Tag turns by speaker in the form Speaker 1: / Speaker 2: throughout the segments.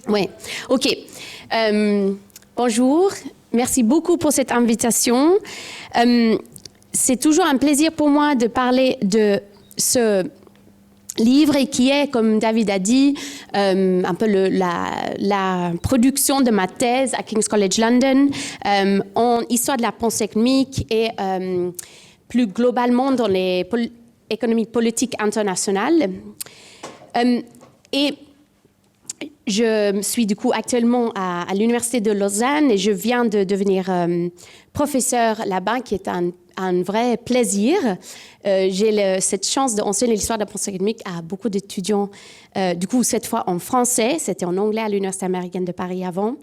Speaker 1: Oui, OK. Bonjour, merci beaucoup pour cette invitation. C'est toujours un plaisir pour moi de parler de ce livre et qui est, comme David a dit, un peu la production de ma thèse à King's College London en histoire de la pensée économique et plus globalement dans les économies politiques internationales. Et je suis du coup actuellement à l'Université de Lausanne et je viens de devenir professeur là-bas, qui est un vrai plaisir. J'ai cette chance d'enseigner l'histoire de la pensée économique à beaucoup d'étudiants, du coup cette fois en français, c'était en anglais à l'Université américaine de Paris avant,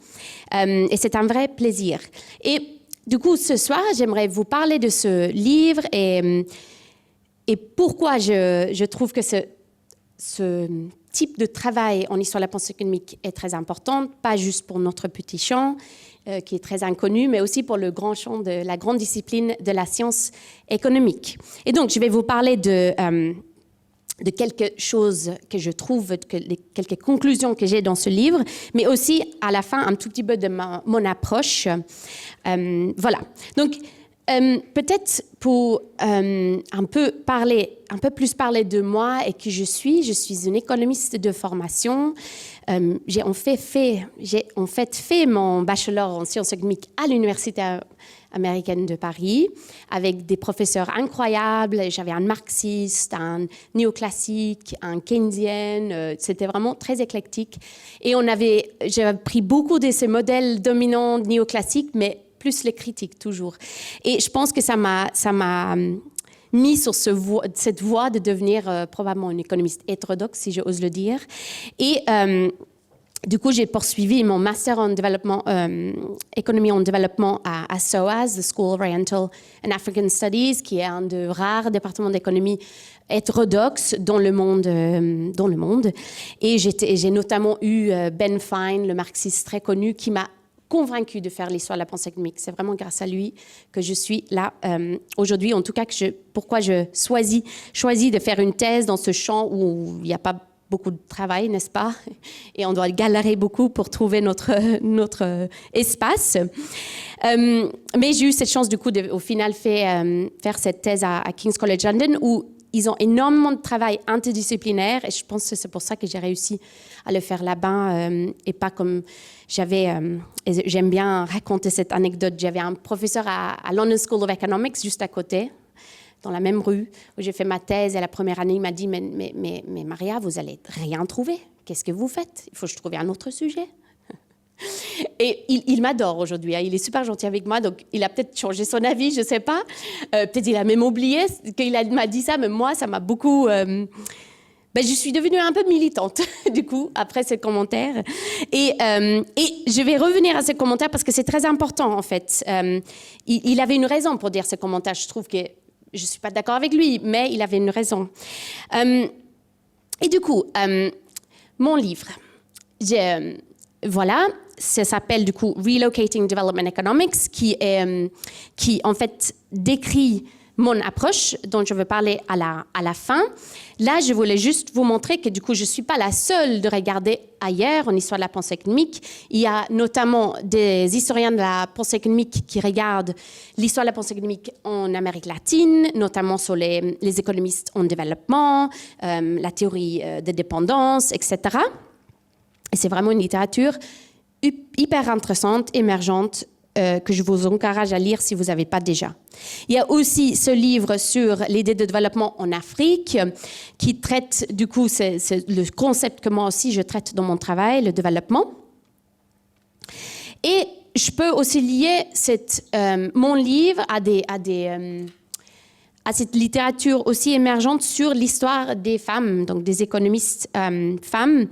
Speaker 1: et c'est un vrai plaisir. Et du coup ce soir, j'aimerais vous parler de ce livre et pourquoi je trouve que ce type de travail en histoire de la pensée économique est très important, pas juste pour notre petit champ, qui est très inconnu, mais aussi pour le grand champ de la grande discipline de la science économique. Et donc, je vais vous parler de quelque chose que je trouve, quelques conclusions que j'ai dans ce livre, mais aussi, à la fin, un tout petit peu de mon approche. Voilà. Donc, peut-être pour un peu plus parler de moi et qui je suis une économiste de formation. J'ai en fait fait mon bachelor en sciences économiques à l'Université américaine de Paris avec des professeurs incroyables. J'avais un marxiste, un néoclassique, un keynésien. C'était vraiment très éclectique. Et j'ai appris beaucoup de ces modèles dominants néoclassiques, mais plus les critiques toujours. Et je pense que ça m'a mis sur cette voie de devenir probablement une économiste hétérodoxe, si j'ose le dire. Et du coup, j'ai poursuivi mon master en développement, économie en développement à SOAS, the School of Oriental and African Studies, qui est un de rares départements d'économie hétérodoxe dans le monde. Et j'ai notamment eu Ben Fine, le marxiste très connu, qui m'a convaincu de faire l'histoire de la pensée économique. C'est vraiment grâce à lui que je suis là aujourd'hui. En tout cas, pourquoi je choisis de faire une thèse dans ce champ où il n'y a pas beaucoup de travail, n'est-ce pas? Et on doit galérer beaucoup pour trouver notre espace. Mais j'ai eu cette chance, du coup, au final, faire cette thèse à King's College London, où ils ont énormément de travail interdisciplinaire, et je pense que c'est pour ça que j'ai réussi à le faire là-bas, et pas comme j'aime bien raconter cette anecdote. J'avais un professeur à London School of Economics, juste à côté, dans la même rue, où j'ai fait ma thèse, et la première année, il m'a dit, mais Maria, vous n'allez rien trouver. Qu'est-ce que vous faites? Il faut que je trouve un autre sujet. Et il m'adore aujourd'hui, hein. Il est super gentil avec moi, donc il a peut-être changé son avis, je ne sais pas. Peut-être il a même oublié qu'il m'a dit ça, mais moi, ça m'a beaucoup... je suis devenue un peu militante, du coup, après ce commentaire. Et je vais revenir à ce commentaire parce que c'est très important, en fait. Il avait une raison pour dire ce commentaire. Je trouve que je ne suis pas d'accord avec lui, mais il avait une raison. Et du coup, mon livre, voilà, ça s'appelle du coup Relocating Development Economics, qui en fait décrit mon approche dont je veux parler à la fin. Là, je voulais juste vous montrer que du coup, je ne suis pas la seule de regarder ailleurs en histoire de la pensée économique. Il y a notamment des historiens de la pensée économique qui regardent l'histoire de la pensée économique en Amérique latine, notamment sur les économistes en développement, la théorie de dépendance, etc. Et c'est vraiment une littérature hyper intéressante, émergente, que je vous encourage à lire si vous n'avez pas déjà. Il y a aussi ce livre sur l'idée de développement en Afrique, qui traite, du coup, c'est le concept que moi aussi je traite dans mon travail, le développement. Et je peux aussi lier mon livre à cette littérature aussi émergente sur l'histoire des femmes, donc des économistes femmes,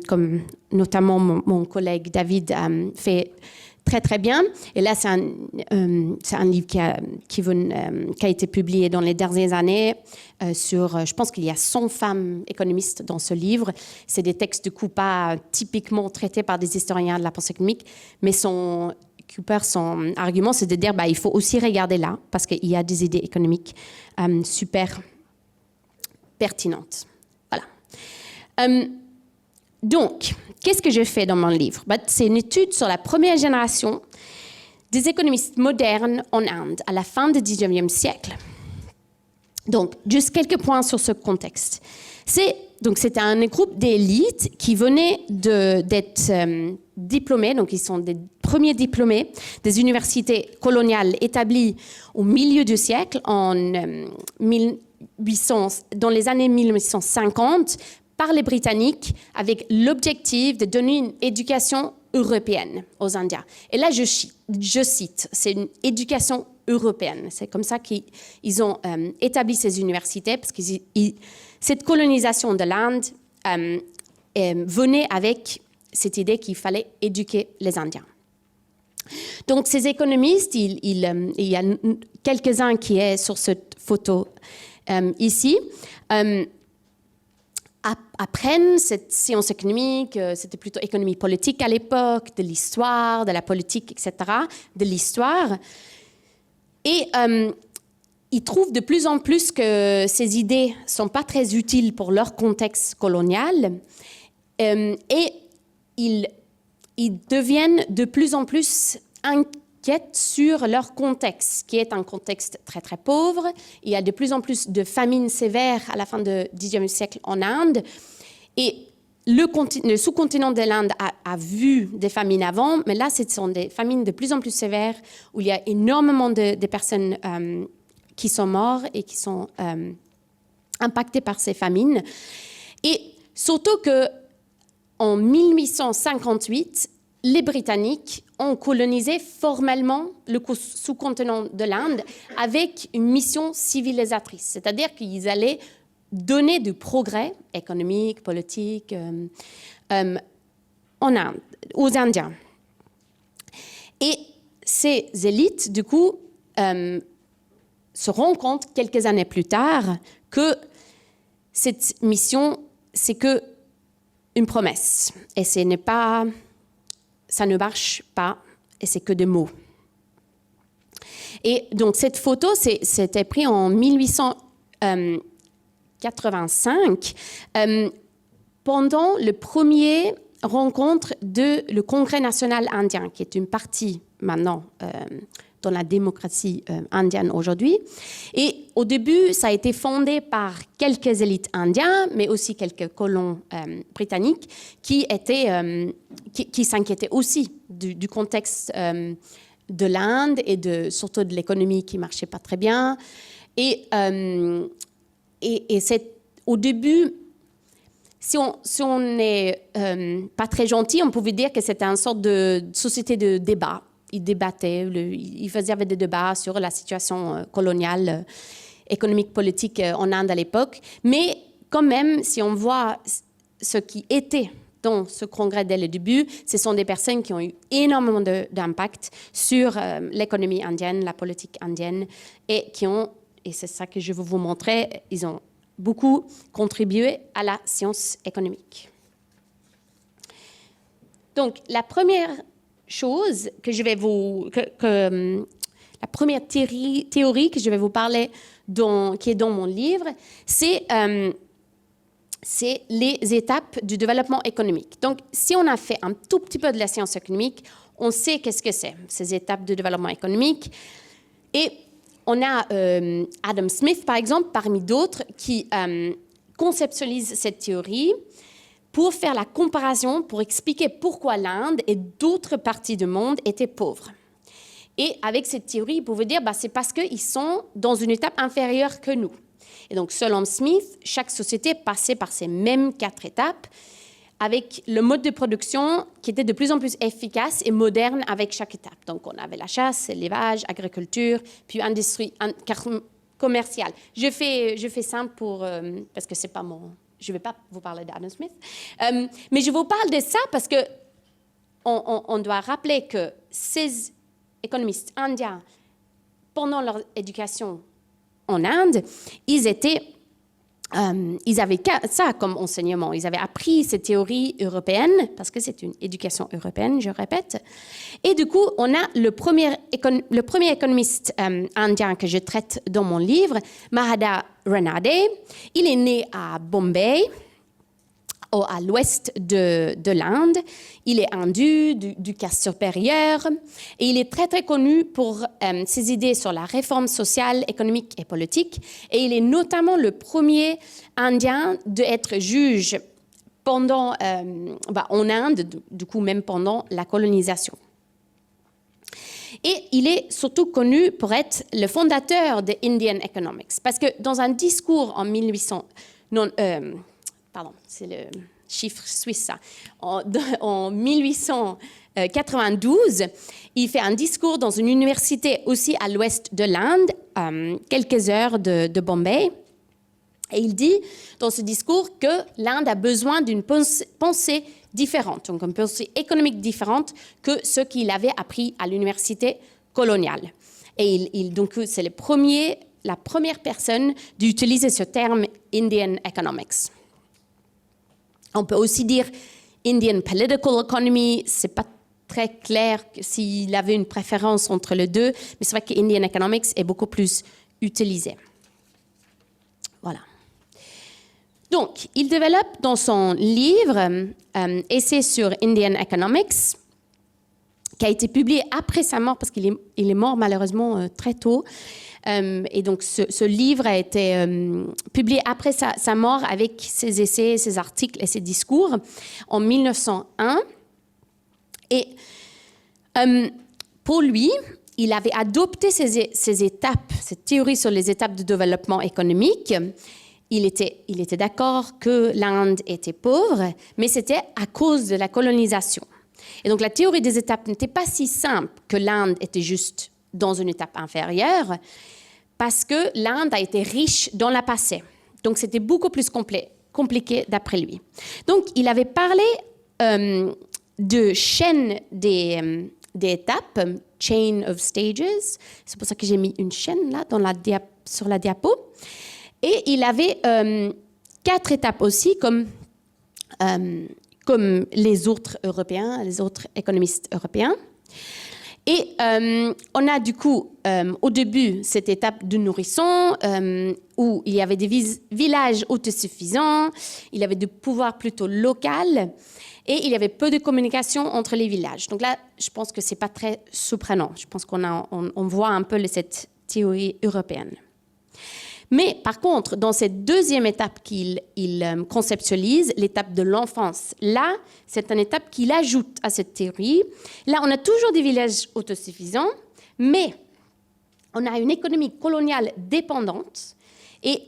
Speaker 1: comme notamment mon collègue David fait très, très bien. Et là, c'est un livre qui a été publié dans les dernières années je pense qu'il y a 100 femmes économistes dans ce livre. C'est des textes, du coup, pas typiquement traités par des historiens de la pensée économique, mais son argument, c'est de dire il faut aussi regarder là, parce qu'il y a des idées économiques super pertinentes. Voilà. Donc, qu'est-ce que je fais dans mon livre? C'est une étude sur la première génération des économistes modernes en Inde à la fin du 19e siècle. Donc, juste quelques points sur ce contexte. C'était un groupe d'élite qui venait d'être diplômés, donc ils sont des premiers diplômés des universités coloniales établies au milieu du siècle, dans les années 1850, par les Britanniques, avec l'objectif de donner une éducation européenne aux Indiens. Et là, je cite, c'est une éducation européenne. C'est comme ça qu'ils ont établi ces universités, parce que cette colonisation de l'Inde venait avec cette idée qu'il fallait éduquer les Indiens. Donc, ces économistes, il y a quelques-uns qui sont sur cette photo ici, apprennent cette science économique, c'était plutôt économie politique à l'époque, de l'histoire, de la politique, etc., de l'histoire. Et ils trouvent de plus en plus que ces idées ne sont pas très utiles pour leur contexte colonial. Et ils deviennent de plus en plus inquiets sur leur contexte, qui est un contexte très, très pauvre. Il y a de plus en plus de famines sévères à la fin du XIXe siècle en Inde. Et le sous-continent de l'Inde a vu des famines avant, mais là, ce sont des famines de plus en plus sévères où il y a énormément de personnes qui sont mortes et qui sont impactées par ces famines. Et surtout qu'en 1858, les Britanniques ont colonisé formellement le sous-continent de l'Inde avec une mission civilisatrice, c'est-à-dire qu'ils allaient donner du progrès économique, politique en Inde, aux Indiens. Et ces élites, du coup, se rendent compte quelques années plus tard que cette mission, c'est qu'une promesse. Et ça ne marche pas, et c'est que des mots. Et donc, cette photo, c'était prise en 1885, pendant le premier rencontre le Congrès national indien, qui est une partie maintenant dans la démocratie indienne aujourd'hui. Et au début, ça a été fondé par quelques élites indiennes, mais aussi quelques colons britanniques qui s'inquiétaient aussi du contexte de l'Inde et surtout de l'économie qui ne marchait pas très bien. Et au début, si on n'est pas très gentil, on pouvait dire que c'était une sorte de société de débat. Ils débattaient, ils faisaient des débats sur la situation coloniale, économique, politique en Inde à l'époque. Mais quand même, si on voit ce qui était dans ce congrès dès le début, ce sont des personnes qui ont eu énormément d'impact sur l'économie indienne, la politique indienne, et c'est ça que je veux vous montrer, ils ont beaucoup contribué à la science économique. Donc, la première chose que je vais la première théorie que je vais vous parler, qui est dans mon livre, c'est les étapes du développement économique. Donc, si on a fait un tout petit peu de la science économique, on sait qu'est-ce que c'est, ces étapes de développement économique. Et on a Adam Smith, par exemple, parmi d'autres, qui conceptualise cette théorie pour faire la comparaison, pour expliquer pourquoi l'Inde et d'autres parties du monde étaient pauvres. Et avec cette théorie, il pouvait dire c'est parce qu'ils sont dans une étape inférieure que nous. Et donc, selon Smith, chaque société passait par ces mêmes 4 étapes, avec le mode de production qui était de plus en plus efficace et moderne avec chaque étape. Donc, on avait la chasse, l'élevage, agriculture, puis industrie commerciale. Je fais simple parce que c'est pas je ne vais pas vous parler d'Adam Smith, mais je vous parle de ça parce qu'on doit rappeler que ces économistes indiens, pendant leur éducation en Inde, ils avaient ça comme enseignement. Ils avaient appris ces théories européennes, parce que c'est une éducation européenne, je répète. Et du coup, on a le premier économiste indien que je traite dans mon livre, Mahadha Ranade. Il est né à Bombay à l'ouest de l'Inde. Il est hindu, du caste supérieur, et il est très, très connu pour ses idées sur la réforme sociale, économique et politique. Et il est notamment le premier Indien d'être juge en Inde, du coup même pendant la colonisation. Et il est surtout connu pour être le fondateur de Indian Economics, parce que dans un discours en 1800, c'est le chiffre suisse, ça, en 1892, il fait un discours dans une université aussi à l'ouest de l'Inde, quelques heures de Bombay. Et il dit dans ce discours que l'Inde a besoin d'une pensée différente, donc une pensée économique différente que ce qu'il avait appris à l'université coloniale. Et donc c'est la première personne d'utiliser ce terme Indian Economics. On peut aussi dire Indian Political Economy, c'est pas très clair s'il avait une préférence entre les deux, mais c'est vrai que Indian Economics est beaucoup plus utilisé. Voilà. Donc, il développe dans son livre Essai sur Indian Economics, qui a été publié après sa mort, parce qu'il est mort malheureusement très tôt. Et donc, ce livre a été publié après sa mort avec ses essais, ses articles et ses discours en 1901. Et pour lui, il avait adopté ces étapes, cette théorie sur les étapes de développement économique. Il était d'accord que l'Inde était pauvre, mais c'était à cause de la colonisation. Et donc, la théorie des étapes n'était pas si simple que l'Inde était juste dans une étape inférieure, parce que l'Inde a été riche dans le passé. Donc, c'était beaucoup plus compliqué d'après lui. Donc, il avait parlé de chaîne des étapes, chain of stages. C'est pour ça que j'ai mis une chaîne là sur la diapo. Et il avait 4 étapes aussi, comme les autres Européens, les autres économistes européens. Et on a du coup, au début, cette étape de nourrisson, où il y avait des villages autosuffisants, il y avait du pouvoir plutôt local, et il y avait peu de communication entre les villages. Donc là, je pense que ce n'est pas très surprenant. Je pense qu'on voit un peu cette théorie européenne. Mais par contre, dans cette deuxième étape qu'il conceptualise, l'étape de l'enfance, là, c'est une étape qu'il ajoute à cette théorie. Là, on a toujours des villages autosuffisants, mais on a une économie coloniale dépendante et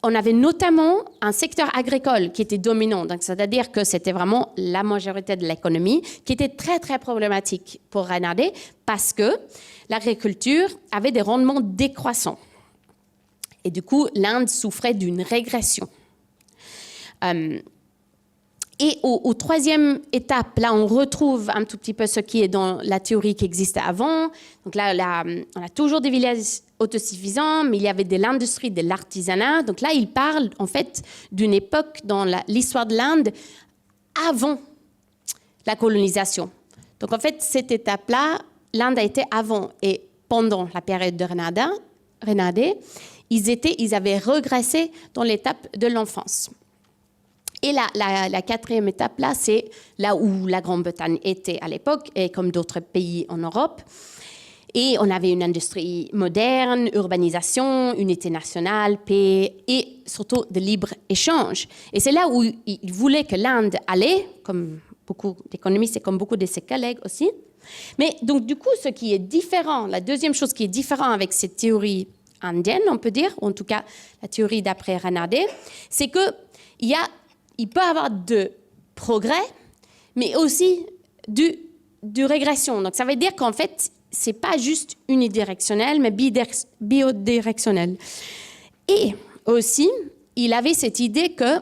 Speaker 1: on avait notamment un secteur agricole qui était dominant. Donc, c'est-à-dire que c'était vraiment la majorité de l'économie qui était très, très problématique pour Renardet parce que l'agriculture avait des rendements décroissants. Et du coup, l'Inde souffrait d'une régression. Et au troisième étape, là, on retrouve un tout petit peu ce qui est dans la théorie qui existait avant. Donc là, on a toujours des villages autosuffisants, mais il y avait de l'industrie, de l'artisanat. Donc là, il parle en fait d'une époque dans l'histoire de l'Inde avant la colonisation. Donc en fait, cette étape-là, l'Inde a été avant et pendant la période de Renardet. Ils avaient régressé dans l'étape de l'enfance. Et la quatrième étape, là, c'est là où la Grande-Bretagne était à l'époque, et comme d'autres pays en Europe. Et on avait une industrie moderne, urbanisation, unité nationale, paix et surtout de libre-échange. Et c'est là où ils voulaient que l'Inde allait, comme beaucoup d'économistes et comme beaucoup de ses collègues aussi. Mais donc, du coup, ce qui est différent, la deuxième chose qui est différente avec cette théorie indienne, on peut dire, ou en tout cas la théorie d'après Renardet, c'est qu'il peut y avoir de progrès, mais aussi de régression. Donc, ça veut dire qu'en fait, ce n'est pas juste unidirectionnel, mais bidirectionnel. Et aussi, il avait cette idée que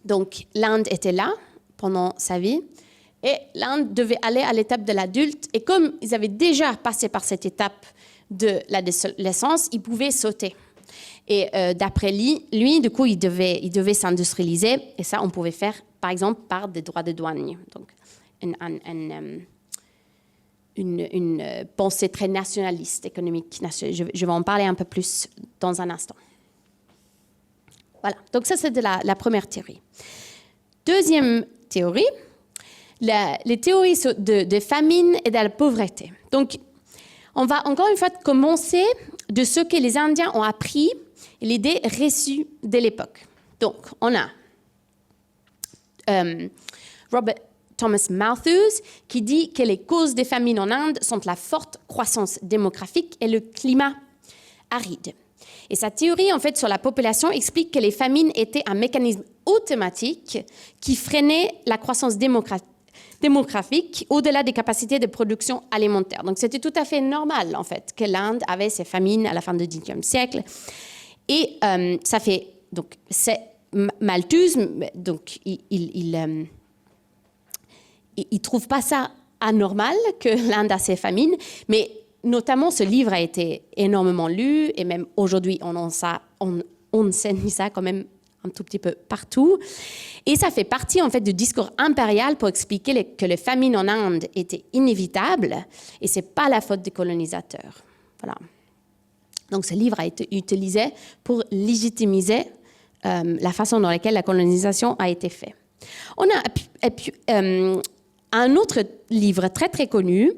Speaker 1: donc, l'Inde était là pendant sa vie, et l'Inde devait aller à l'étape de l'adulte. Et comme ils avaient déjà passé par cette étape de l'adolescence, ils pouvaient sauter. Et d'après lui, du coup, il devait s'industrialiser. Et ça, on pouvait faire, par exemple, par des droits de douane. Donc, une pensée très nationaliste, économique. Je vais en parler un peu plus dans un instant. Voilà. Donc ça, c'est de la première théorie. Deuxième théorie, les théories de famine et de la pauvreté. Donc, on va encore une fois commencer de ce que les Indiens ont appris et l'idée reçue de l'époque. Donc, on a Robert Thomas Malthus qui dit que les causes des famines en Inde sont la forte croissance démographique et le climat aride. Et sa théorie, en fait, sur la population explique que les famines étaient un mécanisme automatique qui freinait la croissance démographique au-delà des capacités de production alimentaire. Donc, c'était tout à fait normal, en fait, que l'Inde avait ces famines à la fin du XIXe siècle. Et ça fait... Donc, c'est Malthus, donc, il trouve pas ça anormal que l'Inde a ces famines, mais notamment ce livre a été énormément lu, et même aujourd'hui, on enseigne ça quand même un tout petit peu partout. Et ça fait partie, en fait, du discours impérial pour expliquer que les famines en Inde étaient inévitables, et ce n'est pas la faute des colonisateurs. Voilà. Donc, ce livre a été utilisé pour légitimiser la façon dans laquelle la colonisation a été faite. On a un autre livre très, très connu,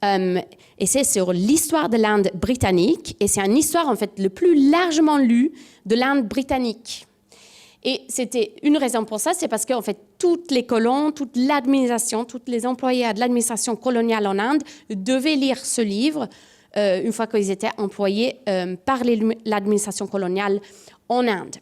Speaker 1: et c'est sur l'histoire de l'Inde britannique, et c'est une histoire, en fait, le plus largement lue de l'Inde britannique. Et c'était une raison pour ça, c'est parce qu'en fait, toutes les colons, toute l'administration, tous les employés de l'administration coloniale en Inde devaient lire ce livre une fois qu'ils étaient employés par l'administration coloniale en Inde.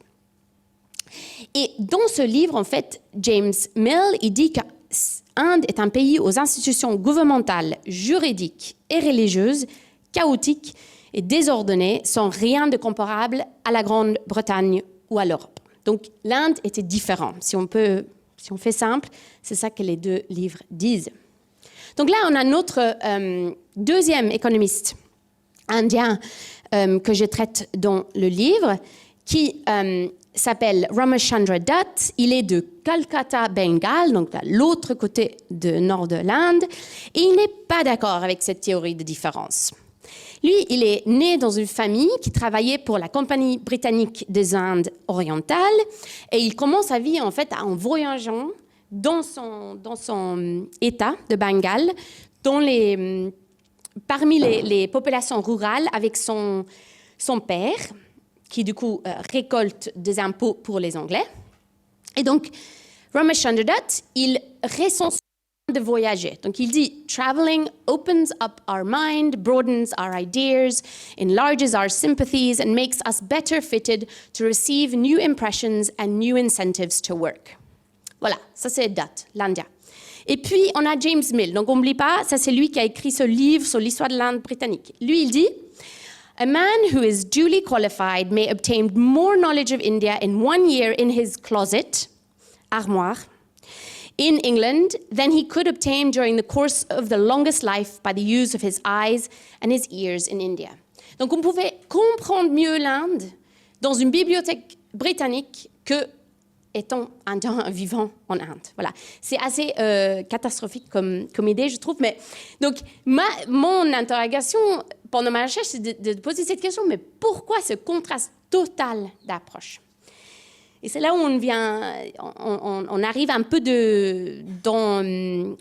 Speaker 1: Et dans ce livre, en fait, James Mill, il dit qu'Inde est un pays aux institutions gouvernementales, juridiques et religieuses chaotiques et désordonnées, sans rien de comparable à la Grande-Bretagne ou à l'Europe. Donc, l'Inde était différente. Si on fait simple, c'est ça que les deux livres disent. Donc là, on a notre deuxième économiste indien que je traite dans le livre, qui s'appelle Ramachandra Dutt. Il est de Calcutta, Bengale, donc à l'autre côté du nord de l'Inde, et il n'est pas d'accord avec cette théorie de différence. Lui, il est né dans une famille qui travaillait pour la Compagnie britannique des Indes orientales, et il commence sa vie, en fait, en voyageant dans son État de Bengale, parmi les populations rurales, avec son père, qui du coup récolte des impôts pour les Anglais. Et donc, Ramachandra Dutt, il ressent de voyager. Donc, il dit « Traveling opens up our mind, broadens our ideas, enlarges our sympathies and makes us better fitted to receive new impressions and new incentives to work. » Voilà, ça c'est Dutt, l'Indien. Et puis, on a James Mill. Donc, on n'oublie pas, ça c'est lui qui a écrit ce livre sur l'histoire de l'Inde britannique. Lui, il dit « A man who is duly qualified may obtain more knowledge of India in 1 year in his closet, armoire, in England than he could obtain during the course of the longest life by the use of his eyes and his ears in India. » Donc, on pouvait comprendre mieux l'Inde dans une bibliothèque britannique que étant indien vivant en Inde. Voilà. C'est assez catastrophique comme idée, je trouve. Mais, donc, mon interrogation pendant ma recherche, c'est de poser cette question, mais pourquoi ce contraste total d'approche? Et c'est là où on arrive un peu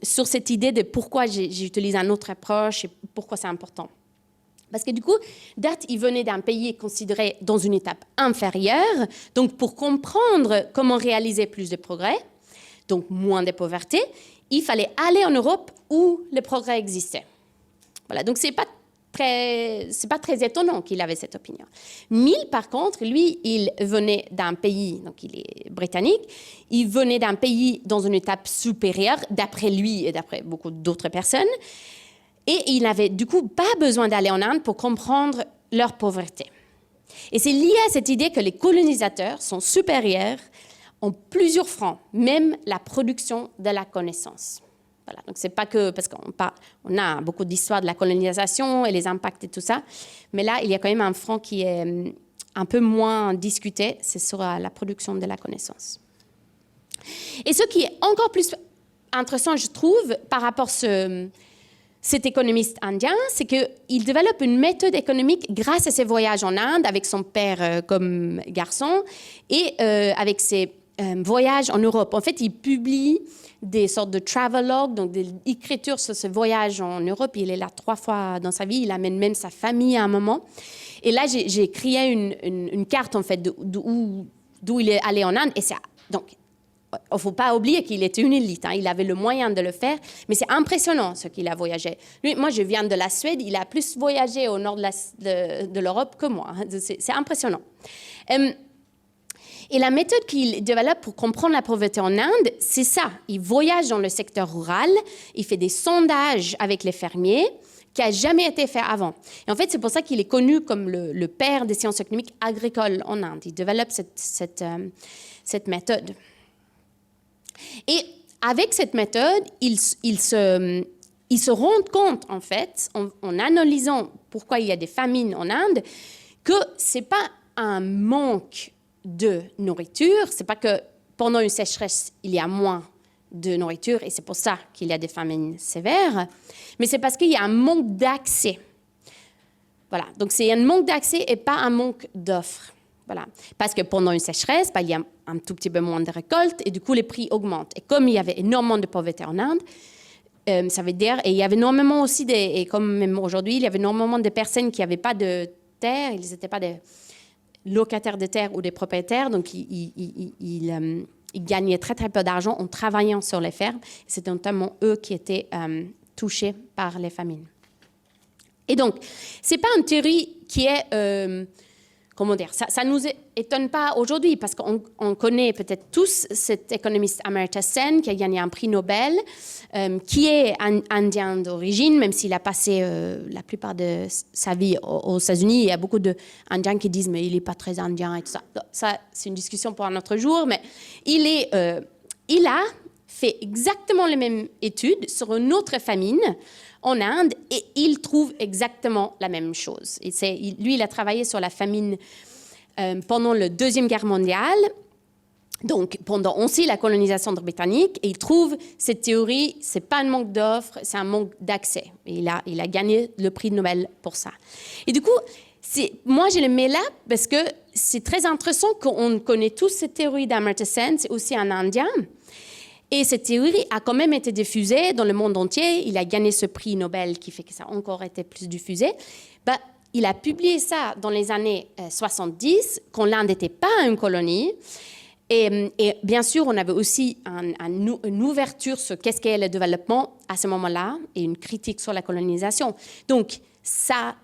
Speaker 1: sur cette idée de pourquoi j'utilise une autre approche et pourquoi c'est important. Parce que du coup, Dutt, il venait d'un pays considéré dans une étape inférieure, donc pour comprendre comment réaliser plus de progrès, donc moins de pauvreté, il fallait aller en Europe où le progrès existait. Voilà, donc c'est pas très étonnant qu'il avait cette opinion. Mill, par contre, lui, il venait d'un pays, donc il est britannique, il venait d'un pays dans une étape supérieure, d'après lui et d'après beaucoup d'autres personnes, et il n'avait du coup pas besoin d'aller en Inde pour comprendre leur pauvreté. Et c'est lié à cette idée que les colonisateurs sont supérieurs en plusieurs fronts, même la production de la connaissance. Voilà, donc c'est pas que parce qu'on a beaucoup d'histoires de la colonisation et les impacts et tout ça, mais là, il y a quand même un front qui est un peu moins discuté, c'est sur la production de la connaissance. Et ce qui est encore plus intéressant, je trouve, par rapport à cet économiste indien, c'est qu'il développe une méthode économique grâce à ses voyages en Inde avec son père comme garçon et avec ses voyage en Europe. En fait, il publie des sortes de travelogues, donc des écritures sur ce voyage en Europe. Il est là 3 fois dans sa vie. Il amène même sa famille à un moment. Et là, j'ai créé une carte, en fait, d'où il est allé en Inde. Et donc, il ne faut pas oublier qu'il était une élite. Hein. Il avait le moyen de le faire. Mais c'est impressionnant ce qu'il a voyagé. Lui, moi, je viens de la Suède. Il a plus voyagé au nord de l'Europe que moi. C'est impressionnant. Et la méthode qu'il développe pour comprendre la pauvreté en Inde, c'est ça. Il voyage dans le secteur rural, il fait des sondages avec les fermiers, qui n'a jamais été fait avant. Et en fait, c'est pour ça qu'il est connu comme le père des sciences économiques agricoles en Inde. Il développe cette méthode. Et avec cette méthode, il se rend compte, en fait, en analysant pourquoi il y a des famines en Inde, que ce n'est pas un manque de nourriture. Ce n'est pas que pendant une sécheresse, il y a moins de nourriture et c'est pour ça qu'il y a des famines sévères, mais c'est parce qu'il y a un manque d'accès. Voilà, donc c'est un manque d'accès et pas un manque d'offres. Voilà, parce que pendant une sécheresse, il y a un tout petit peu moins de récoltes et du coup les prix augmentent. Et comme il y avait énormément de pauvreté en Inde, ça veut dire, et il y avait énormément aussi, et comme même aujourd'hui, il y avait énormément de personnes qui n'avaient pas de terre, ils n'étaient pas des locataires de terre ou des propriétaires, donc ils gagnaient très très peu d'argent en travaillant sur les fermes. C'était notamment eux qui étaient touchés par les famines. Et donc, ce n'est pas une théorie qui est, comment dire, ça ne nous étonne pas aujourd'hui parce qu'on connaît peut-être tous cet économiste Amartya Sen qui a gagné un prix Nobel, qui est indien d'origine, même s'il a passé la plupart de sa vie aux États-Unis. Il y a beaucoup d'Indiens qui disent mais il n'est pas très indien et tout ça. Ça, c'est une discussion pour un autre jour, mais il a fait exactement les mêmes études sur une autre famine en Inde et il trouve exactement la même chose. Lui, il a travaillé sur la famine pendant la Deuxième Guerre mondiale, donc pendant aussi la colonisation britannique, et il trouve cette théorie, ce n'est pas un manque d'offres, c'est un manque d'accès. Et il a gagné le prix Nobel pour ça. Et du coup, moi, je le mets là parce que c'est très intéressant qu'on connaît tous cette théorie d'Amartya Sen, c'est aussi un Indien. Et cette théorie a quand même été diffusée dans le monde entier. Il a gagné ce prix Nobel qui fait que ça a encore été plus diffusé. Il a publié ça dans les années 70, quand l'Inde n'était pas une colonie. Et bien sûr, on avait aussi une ouverture sur qu'est-ce qu'est le développement à ce moment-là et une critique sur la colonisation. Donc, ça,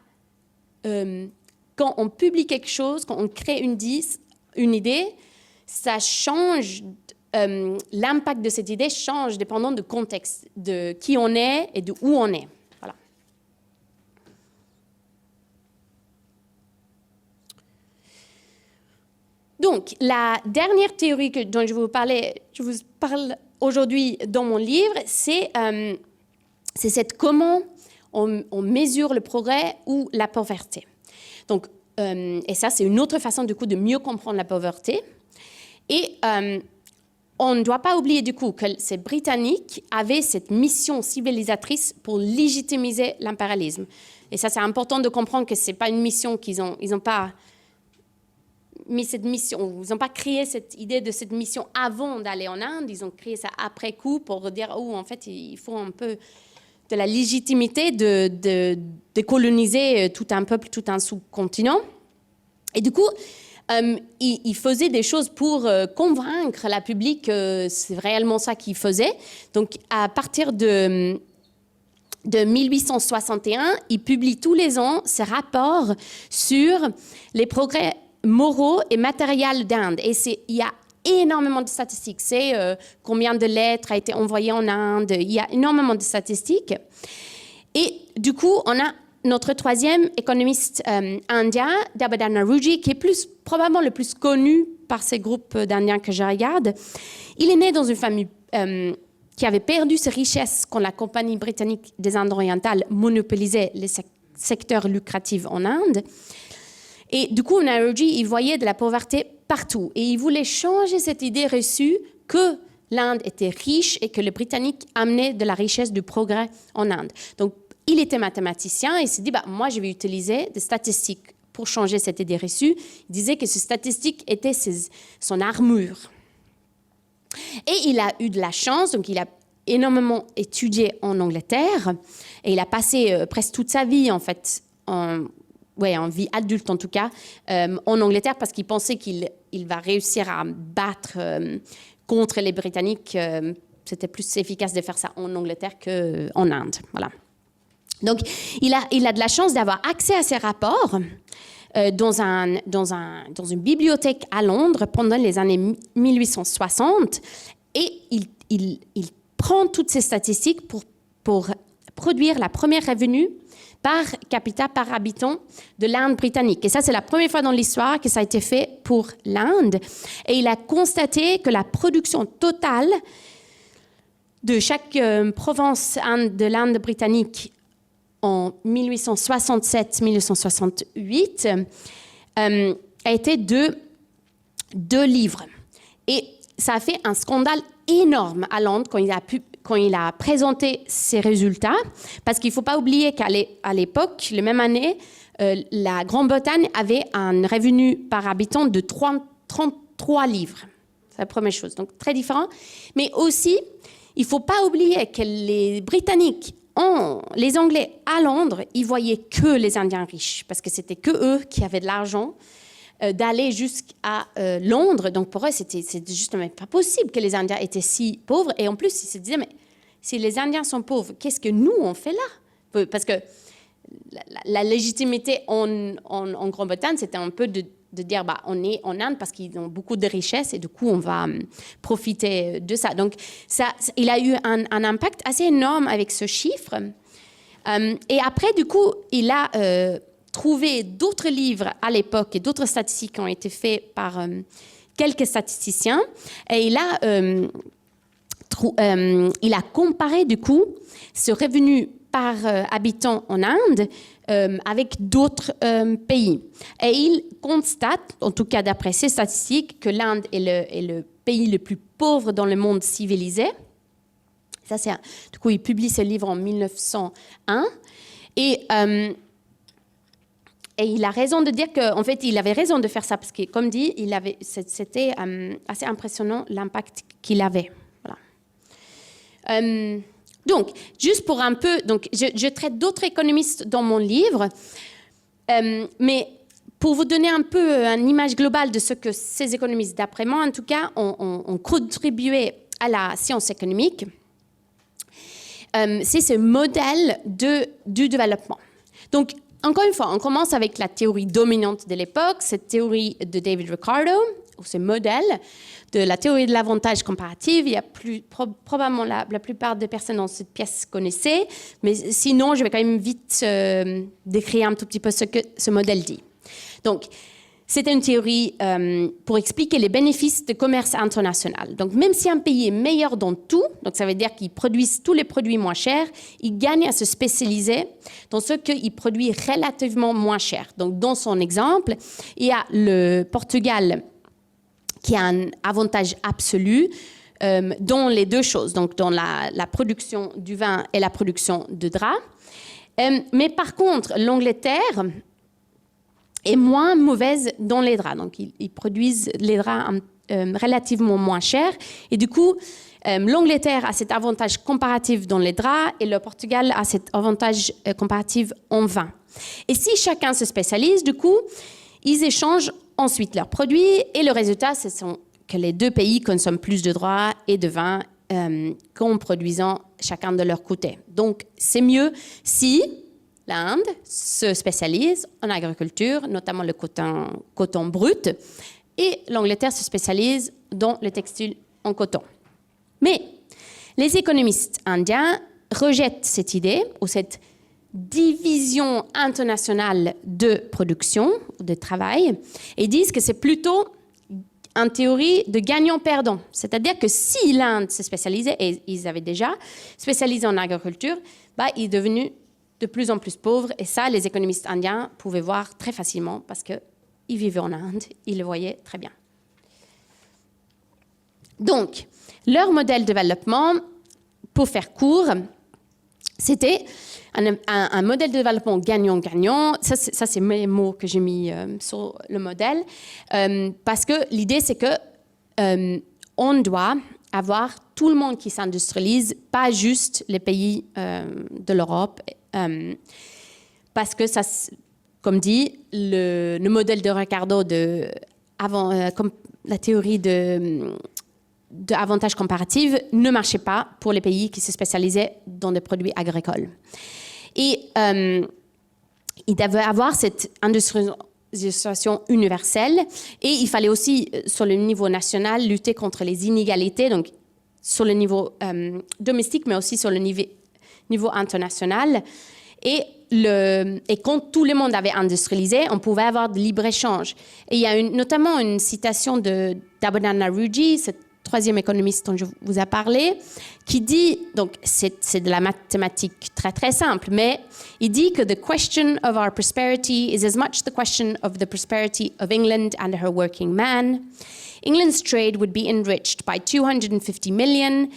Speaker 1: quand on publie quelque chose, quand on crée une idée, ça change. L'impact de cette idée change dépendant du contexte, de qui on est et de où on est. Voilà. Donc, la dernière théorie dont je vous parle aujourd'hui dans mon livre, c'est comment on mesure le progrès ou la pauvreté. Donc, et ça, c'est une autre façon du coup de mieux comprendre la pauvreté. Et on ne doit pas oublier du coup que ces Britanniques avaient cette mission civilisatrice pour légitimiser l'impérialisme. Et ça, c'est important de comprendre que ce n'est pas une mission qu'ils n'ont pas mis cette mission, ils n'ont pas créé cette idée de cette mission avant d'aller en Inde, ils ont créé ça après coup pour dire, oh, en fait, il faut un peu de la légitimité de coloniser tout un peuple, tout un sous-continent. Et du coup, il faisait des choses pour convaincre la public que c'est réellement ça qu'il faisait. Donc, à partir de 1861, il publie tous les ans ses rapports sur les progrès moraux et matériels d'Inde. Et il y a énormément de statistiques. C'est combien de lettres a été envoyées en Inde. Il y a énormément de statistiques. Et du coup, on a notre troisième économiste indien, Dabadar Naoroji, qui est probablement le plus connu par ces groupes d'Indiens que je regarde. Il est né dans une famille qui avait perdu ses richesses quand la Compagnie britannique des Indes orientales monopolisait les secteurs lucratifs en Inde. Et du coup, Naoroji, il voyait de la pauvreté partout. Et il voulait changer cette idée reçue que l'Inde était riche et que les Britanniques amenaient de la richesse, du progrès en Inde. Donc, il était mathématicien et il s'est dit, moi, je vais utiliser des statistiques pour changer cette idée reçue. Il disait que ces statistiques étaient son armure. Et il a eu de la chance, donc il a énormément étudié en Angleterre et il a passé presque toute sa vie en fait, en vie adulte en tout cas, en Angleterre parce qu'il pensait qu'il va réussir à battre contre les Britanniques. C'était plus efficace de faire ça en Angleterre qu'en Inde. Voilà. Donc il a de la chance d'avoir accès à ces rapports dans une bibliothèque à Londres pendant les années 1860 et il prend toutes ces statistiques pour produire la première revenu par capita, par habitant de l'Inde britannique. Et ça, c'est la première fois dans l'histoire que ça a été fait pour l'Inde. Et il a constaté que la production totale de chaque province de l'Inde britannique en 1867-1868 a été de 2 livres. Et ça a fait un scandale énorme à Londres quand il a présenté ses résultats, parce qu'il ne faut pas oublier qu'à l'époque, la même année, la Grande-Bretagne avait un revenu par habitant de 33 livres. C'est la première chose, donc très différent. Mais aussi, il ne faut pas oublier que les Britanniques, les Anglais à Londres, ils voyaient que les Indiens riches, parce que c'était que eux qui avaient de l'argent d'aller jusqu'à Londres. Donc pour eux, c'était justement pas possible que les Indiens étaient si pauvres. Et en plus, ils se disaient, mais si les Indiens sont pauvres, qu'est-ce que nous, on fait là? Parce que la légitimité en Grande-Bretagne, c'était un peu de dire, on est en Inde parce qu'ils ont beaucoup de richesses et du coup, on va profiter de ça. Donc il a eu un impact assez énorme avec ce chiffre. Et après, du coup, il a trouvé d'autres livres à l'époque et d'autres statistiques qui ont été faits par quelques statisticiens. Et il a comparé, du coup, ce revenu par habitant en Inde avec d'autres pays. Et il constate, en tout cas d'après ces statistiques, que l'Inde est le pays le plus pauvre dans le monde civilisé. Ça, du coup, il publie ce livre en 1901. Et il a raison de dire qu'en fait, il avait raison de faire ça, parce que, comme dit, c'était assez impressionnant l'impact qu'il avait. Voilà. Donc, juste pour un peu... Donc, je traite d'autres économistes dans mon livre, mais pour vous donner un peu une image globale de ce que ces économistes, d'après moi, en tout cas, ont contribué à la science économique, c'est ce modèle du développement. Donc, encore une fois, on commence avec la théorie dominante de l'époque, cette théorie de David Ricardo, ou ce modèle de la théorie de l'avantage comparatif. Il y a probablement la plupart des personnes dans cette pièce connaissaient, mais sinon, je vais quand même vite décrire un tout petit peu ce que ce modèle dit. Donc, c'est une théorie pour expliquer les bénéfices du commerce international. Donc, même si un pays est meilleur dans tout, donc ça veut dire qu'ils produisent tous les produits moins chers, il gagne à se spécialiser dans ce qu'il produit relativement moins cher. Donc, dans son exemple, il y a le Portugal qui a un avantage absolu dans les deux choses, donc dans la production du vin et la production de drap. Mais par contre, l'Angleterre est moins mauvaise dans les draps. Donc, ils produisent les draps relativement moins chers. Et du coup, l'Angleterre a cet avantage comparatif dans les draps et le Portugal a cet avantage comparatif en vin. Et si chacun se spécialise, du coup, ils échangent ensuite leurs produits et le résultat, ce sont que les deux pays consomment plus de draps et de vin qu'en produisant chacun de leur côté. Donc, c'est mieux si l'Inde se spécialise en agriculture, notamment le coton brut, et l'Angleterre se spécialise dans le textile en coton. Mais les économistes indiens rejettent cette idée ou cette division internationale de production, de travail, et disent que c'est plutôt une théorie de gagnant-perdant. C'est-à-dire que si l'Inde se spécialisait, et ils avaient déjà spécialisé en agriculture, il est devenu de plus en plus pauvres. Et ça, les économistes indiens pouvaient voir très facilement parce qu'ils vivaient en Inde, ils le voyaient très bien. Donc, leur modèle de développement, pour faire court, c'était un modèle de développement gagnant-gagnant. Ça, c'est mes mots que j'ai mis sur le modèle. Parce que l'idée, c'est que on doit avoir tout le monde qui s'industrialise, pas juste les pays de l'Europe, parce que ça, comme dit, le modèle de Ricardo comme la théorie d'avantage comparatif ne marchait pas pour les pays qui se spécialisaient dans des produits agricoles. Et il devait avoir cette industrialisation universelle et il fallait aussi, sur le niveau national, lutter contre les inégalités, donc sur le niveau domestique, mais aussi sur le niveau international. Et quand tout le monde avait industrialisé, on pouvait avoir de libre-échange. Et il y a notamment une citation d'Abhinav Naruji, ce troisième économiste dont je vous ai parlé, qui dit, donc c'est de la mathématique très très simple, mais il dit que « The question of our prosperity is as much the question of the prosperity of England and her working man. England's trade would be enriched by 250 million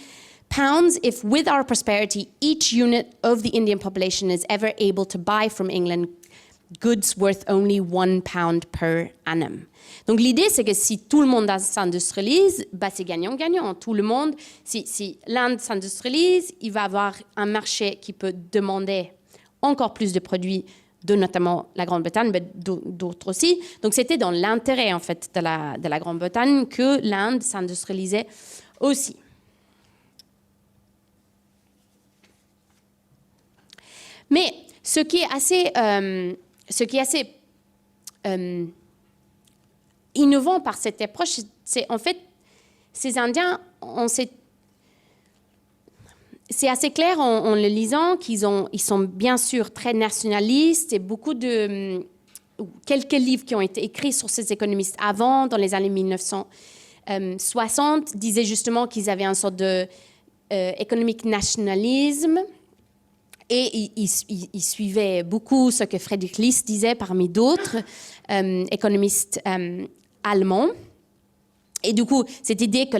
Speaker 1: pounds if with our prosperity each unit of the Indian population is ever able to buy from England goods worth only £1 per annum. » Donc l'idée, c'est que si tout le monde s'industrialise, bah, c'est gagnant-gagnant. Tout le monde, si l'Inde s'industrialise, il va avoir un marché qui peut demander encore plus de produits de notamment la Grande-Bretagne, mais d'autres aussi. Donc c'était dans l'intérêt en fait de la Grande-Bretagne que l'Inde s'industrialisait aussi. Mais ce qui est assez innovant par cette approche, c'est en fait, ces Indiens, c'est assez clair en le lisant qu'ils sont bien sûr très nationalistes et quelques livres qui ont été écrits sur ces économistes avant, dans les années 1960, disaient justement qu'ils avaient une sorte de économique nationalisme. Et il suivait beaucoup ce que Friedrich List disait parmi d'autres économistes allemands. Et du coup, cette idée que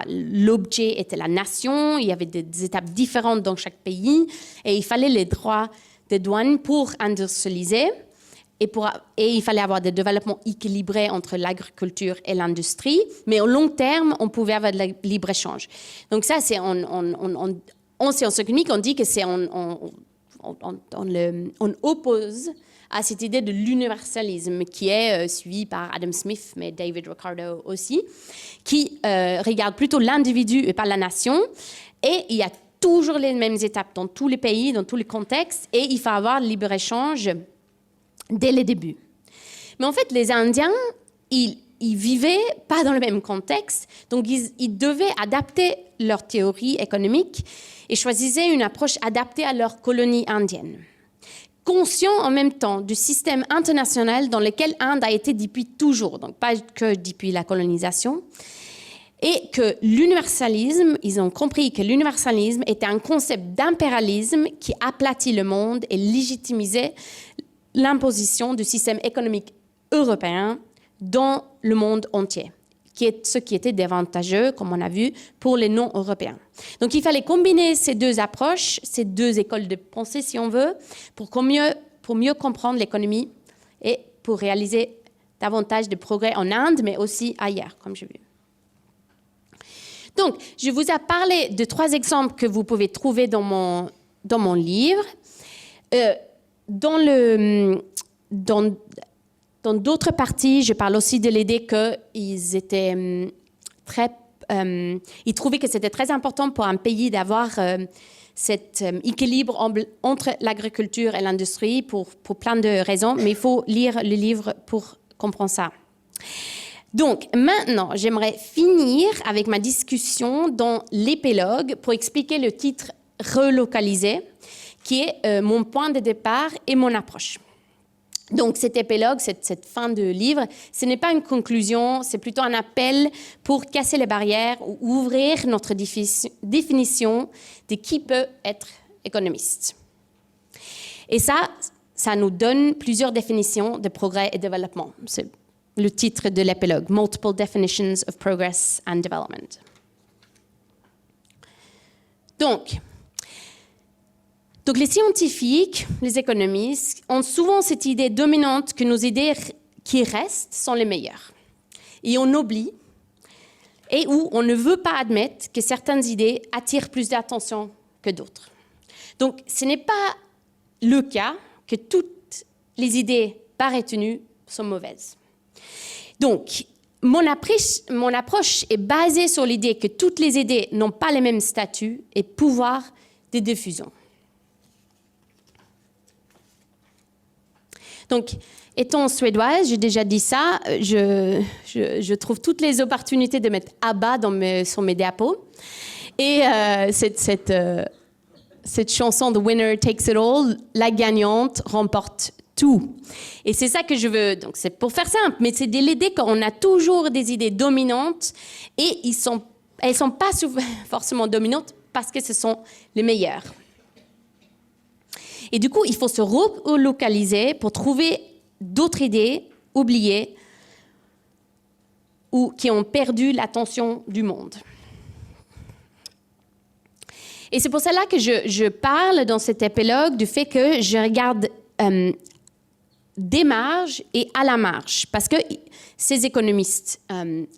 Speaker 1: l'objet était la nation, il y avait des étapes différentes dans chaque pays, et il fallait les droits de douane pour industrialiser, et il fallait avoir des développements équilibrés entre l'agriculture et l'industrie, mais au long terme, on pouvait avoir de la libre-échange. Donc ça, c'est en sciences économiques, on dit que on oppose à cette idée de l'universalisme qui est suivi par Adam Smith, mais David Ricardo aussi, qui regarde plutôt l'individu et pas la nation. Et il y a toujours les mêmes étapes dans tous les pays, dans tous les contextes, et il faut avoir le libre-échange dès le début. Mais en fait, les Indiens, ils vivaient pas dans le même contexte, donc ils devaient adapter leur théorie économique et choisissaient une approche adaptée à leur colonie indienne. Conscient en même temps du système international dans lequel l'Inde a été depuis toujours, donc pas que depuis la colonisation, et que l'universalisme, ils ont compris que l'universalisme était un concept d'impérialisme qui aplatit le monde et légitimisait l'imposition du système économique européen dans le monde entier, ce qui était désavantageux, comme on a vu, pour les non-européens. Donc, il fallait combiner ces deux approches, ces deux écoles de pensée, si on veut, pour mieux comprendre l'économie et pour réaliser davantage de progrès en Inde, mais aussi ailleurs, comme j'ai vu. Donc, je vous ai parlé de 3 exemples que vous pouvez trouver dans mon livre. Dans d'autres parties, je parle aussi de l'idée qu'ils étaient ils trouvaient que c'était très important pour un pays d'avoir cet équilibre entre l'agriculture et l'industrie pour plein de raisons, mais il faut lire le livre pour comprendre ça. Donc, maintenant, j'aimerais finir avec ma discussion dans l'épilogue pour expliquer le titre « Relocaliser », qui est mon point de départ et mon approche. Donc, cet épilogue, cette fin de livre, ce n'est pas une conclusion, c'est plutôt un appel pour casser les barrières ou ouvrir notre définition de qui peut être économiste. Et ça nous donne plusieurs définitions de progrès et développement. C'est le titre de l'épilogue, Multiple Definitions of Progress and Development. Donc, les scientifiques, les économistes, ont souvent cette idée dominante que nos idées qui restent sont les meilleures. Et on oublie et où on ne veut pas admettre que certaines idées attirent plus d'attention que d'autres. Donc, ce n'est pas le cas que toutes les idées pas retenues sont mauvaises. Donc, mon approche est basée sur l'idée que toutes les idées n'ont pas le même statut et pouvoir de diffusion. Donc, étant suédoise, j'ai déjà dit ça, je trouve toutes les opportunités de mettre ABBA sur mes diapos. Et cette chanson « The winner takes it all », la gagnante remporte tout. Et c'est ça que je veux. Donc, c'est pour faire simple, mais c'est de l'idée qu'on a toujours des idées dominantes et elles ne sont pas forcément dominantes parce que ce sont les meilleures. Et du coup, il faut se relocaliser pour trouver d'autres idées oubliées ou qui ont perdu l'attention du monde. Et c'est pour cela que je parle dans cet épilogue du fait que je regarde des marges et à la marge. Parce que ces économistes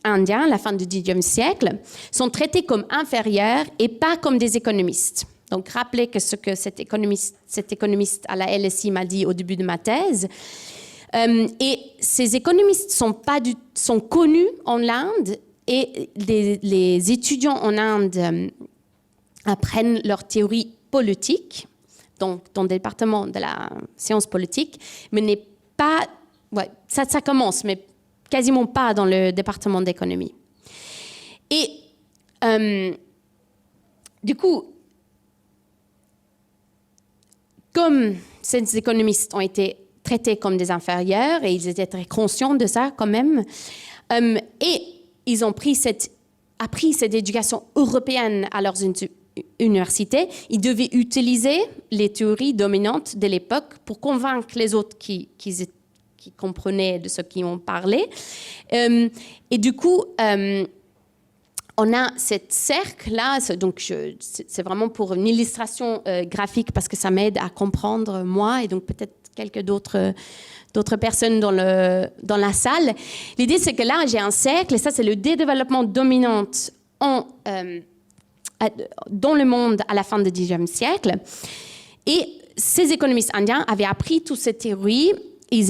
Speaker 1: indiens, à la fin du XIXe siècle, sont traités comme inférieurs et pas comme des économistes. Donc, rappelez que ce que cet économiste à la LSI m'a dit au début de ma thèse. Et ces économistes sont connus en Inde et les étudiants en Inde apprennent leur théorie politique, donc dans le département de la science politique, mais n'est pas... Ouais, ça commence, mais quasiment pas dans le département d'économie. Et du coup, comme ces économistes ont été traités comme des inférieurs, et ils étaient très conscients de ça quand même, et ils ont appris cette éducation européenne à leurs universités, ils devaient utiliser les théories dominantes de l'époque pour convaincre les autres qui comprenaient de ce qu'ils ont parlé. Et du coup, on a cette cercle-là, donc c'est vraiment pour une illustration graphique parce que ça m'aide à comprendre moi et donc peut-être quelques d'autres personnes dans la salle. L'idée, c'est que là, j'ai un cercle et ça, c'est le développement dominant dans le monde à la fin du XIXe siècle. Et ces économistes indiens avaient appris toutes ces théories. Ils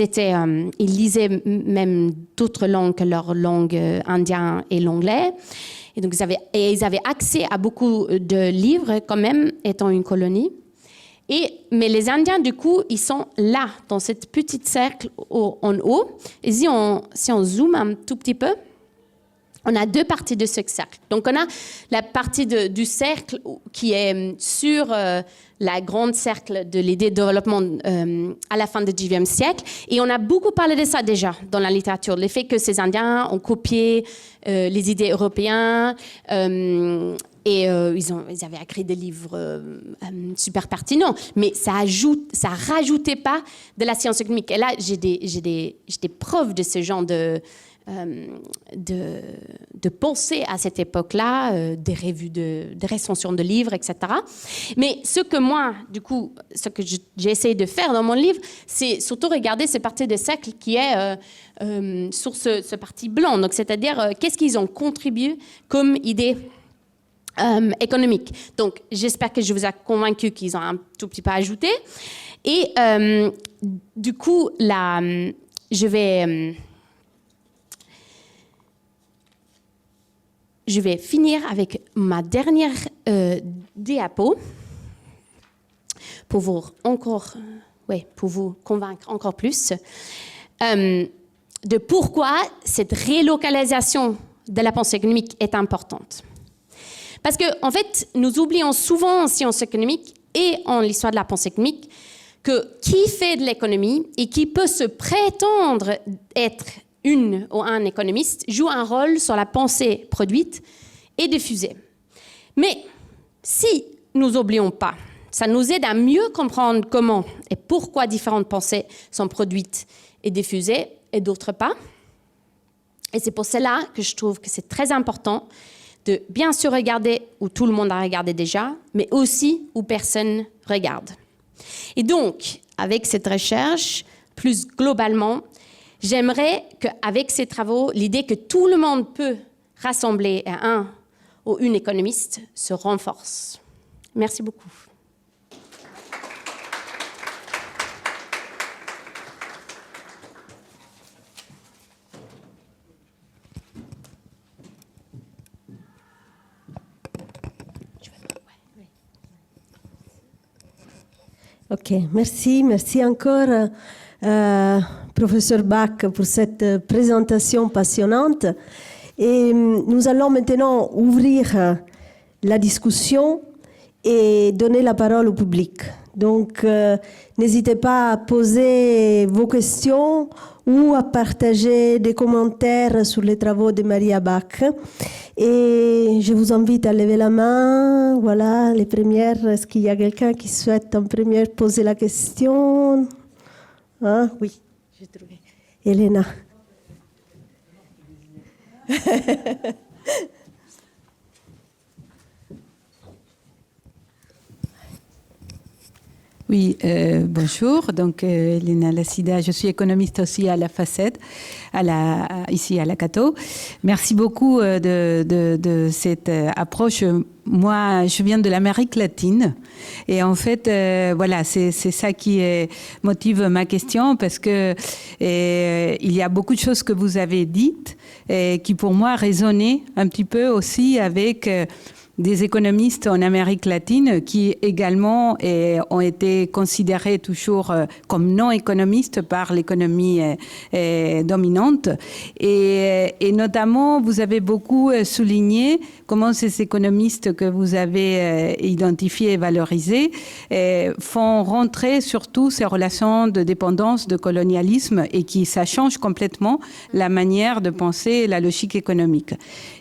Speaker 1: lisaient même d'autres langues que leur langue indienne et l'anglais. Et donc, ils avaient accès à beaucoup de livres, quand même, étant une colonie. Mais les Indiens, du coup, ils sont là, dans cette petite cercle en haut. Et si on zoome un tout petit peu, on a deux parties de ce cercle. Donc, on a la partie du cercle qui est sur la grande cercle de l'idée de développement à la fin du XIXe siècle. Et on a beaucoup parlé de ça déjà dans la littérature. Le fait que ces Indiens ont copié les idées européennes et ils avaient écrit des livres super pertinents. Mais ça rajoutait pas de la science économique. Et là, j'ai des preuves de ce genre de penser à cette époque-là, des revues, des recensions de livres, etc. Mais ce que j'ai essayé de faire dans mon livre, c'est surtout regarder cette partie de cercle qui est sur ce parti blanc. Donc, c'est-à-dire, qu'est-ce qu'ils ont contribué comme idée économique. Donc, j'espère que je vous ai convaincu qu'ils ont un tout petit peu ajouté. Et du coup, là, je vais finir avec ma dernière diapo pour vous convaincre encore plus de pourquoi cette relocalisation de la pensée économique est importante. Parce qu'en fait, nous oublions souvent en sciences économiques et en l'histoire de la pensée économique que qui fait de l'économie et qui peut se prétendre être une ou un économiste joue un rôle sur la pensée produite et diffusée. Mais si nous n'oublions pas, ça nous aide à mieux comprendre comment et pourquoi différentes pensées sont produites et diffusées et d'autres pas. Et c'est pour cela que je trouve que c'est très important de bien sûr regarder où tout le monde a regardé déjà, mais aussi où personne regarde. Et donc, avec cette recherche, plus globalement, j'aimerais qu'avec ces travaux, l'idée que tout le monde peut rassemblés à un ou une économiste se renforcent. Merci beaucoup.
Speaker 2: Ok, merci encore, professeur Bach, pour cette présentation passionnante. Et nous allons maintenant ouvrir la discussion et donner la parole au public. Donc, n'hésitez pas à poser vos questions ou à partager des commentaires sur les travaux de Maria Bach. Et je vous invite à lever la main. Voilà, les premières. Est-ce qu'il y a quelqu'un qui souhaite en première poser la question? Hein? Oui, j'ai trouvé. Elena.
Speaker 3: Oui, bonjour. Donc, Elena Lassida, je suis économiste aussi à la FACED, ici à la Cato. Merci beaucoup de cette approche. Moi, je viens de l'Amérique latine et en fait, voilà, c'est ça qui motive ma question parce que il y a beaucoup de choses que vous avez dites qui pour moi résonnaient un petit peu aussi avec des économistes en Amérique latine qui également ont été considérés toujours comme non économistes par l'économie dominante. Et notamment, vous avez beaucoup souligné comment ces économistes que vous avez identifiés et valorisés font rentrer surtout ces relations de dépendance, de colonialisme et ça change complètement la manière de penser la logique économique.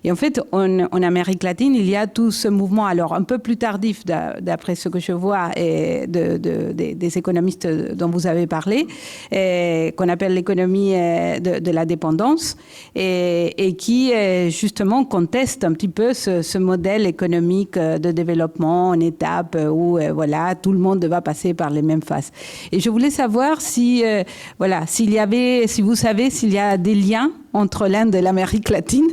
Speaker 3: Et en fait, en Amérique latine, il y a tout ce mouvement, alors un peu plus tardif d'après ce que je vois, des économistes dont vous avez parlé, qu'on appelle l'économie de la dépendance, et qui justement conteste un petit peu ce modèle économique de développement en étapes où voilà, tout le monde va passer par les mêmes phases. Et je voulais savoir si vous savez s'il y a des liens entre l'Inde et l'Amérique latine,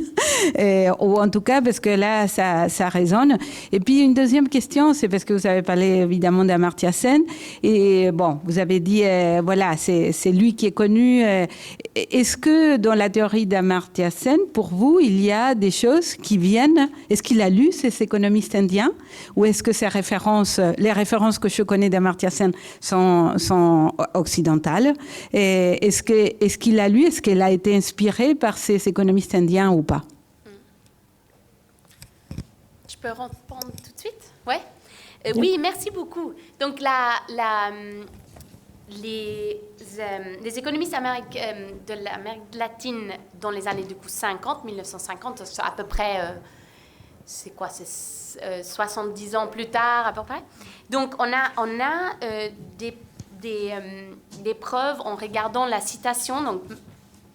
Speaker 3: ou en tout cas parce que là ça résonne. Et puis une deuxième question, c'est parce que vous avez parlé évidemment d'Amartya Sen, et bon, vous avez dit voilà, c'est lui qui est connu. Est-ce que dans la théorie d'Amartya Sen, pour vous, il y a des choses qui viennent, est-ce qu'il a lu ces économistes indiens, ou est-ce que les références que je connais d'Amartya Sen sont occidentales? Et est-ce qu'il a lu, est-ce qu'il a été inspiré par ces économistes indiens ou pas?
Speaker 1: Je peux répondre tout de suite? Ouais. Oui, merci beaucoup. Donc, les économistes de l'Amérique latine dans les années 1950, c'est à peu près, c'est 70 ans plus tard à peu près. Donc, on a des preuves en regardant la citation, donc,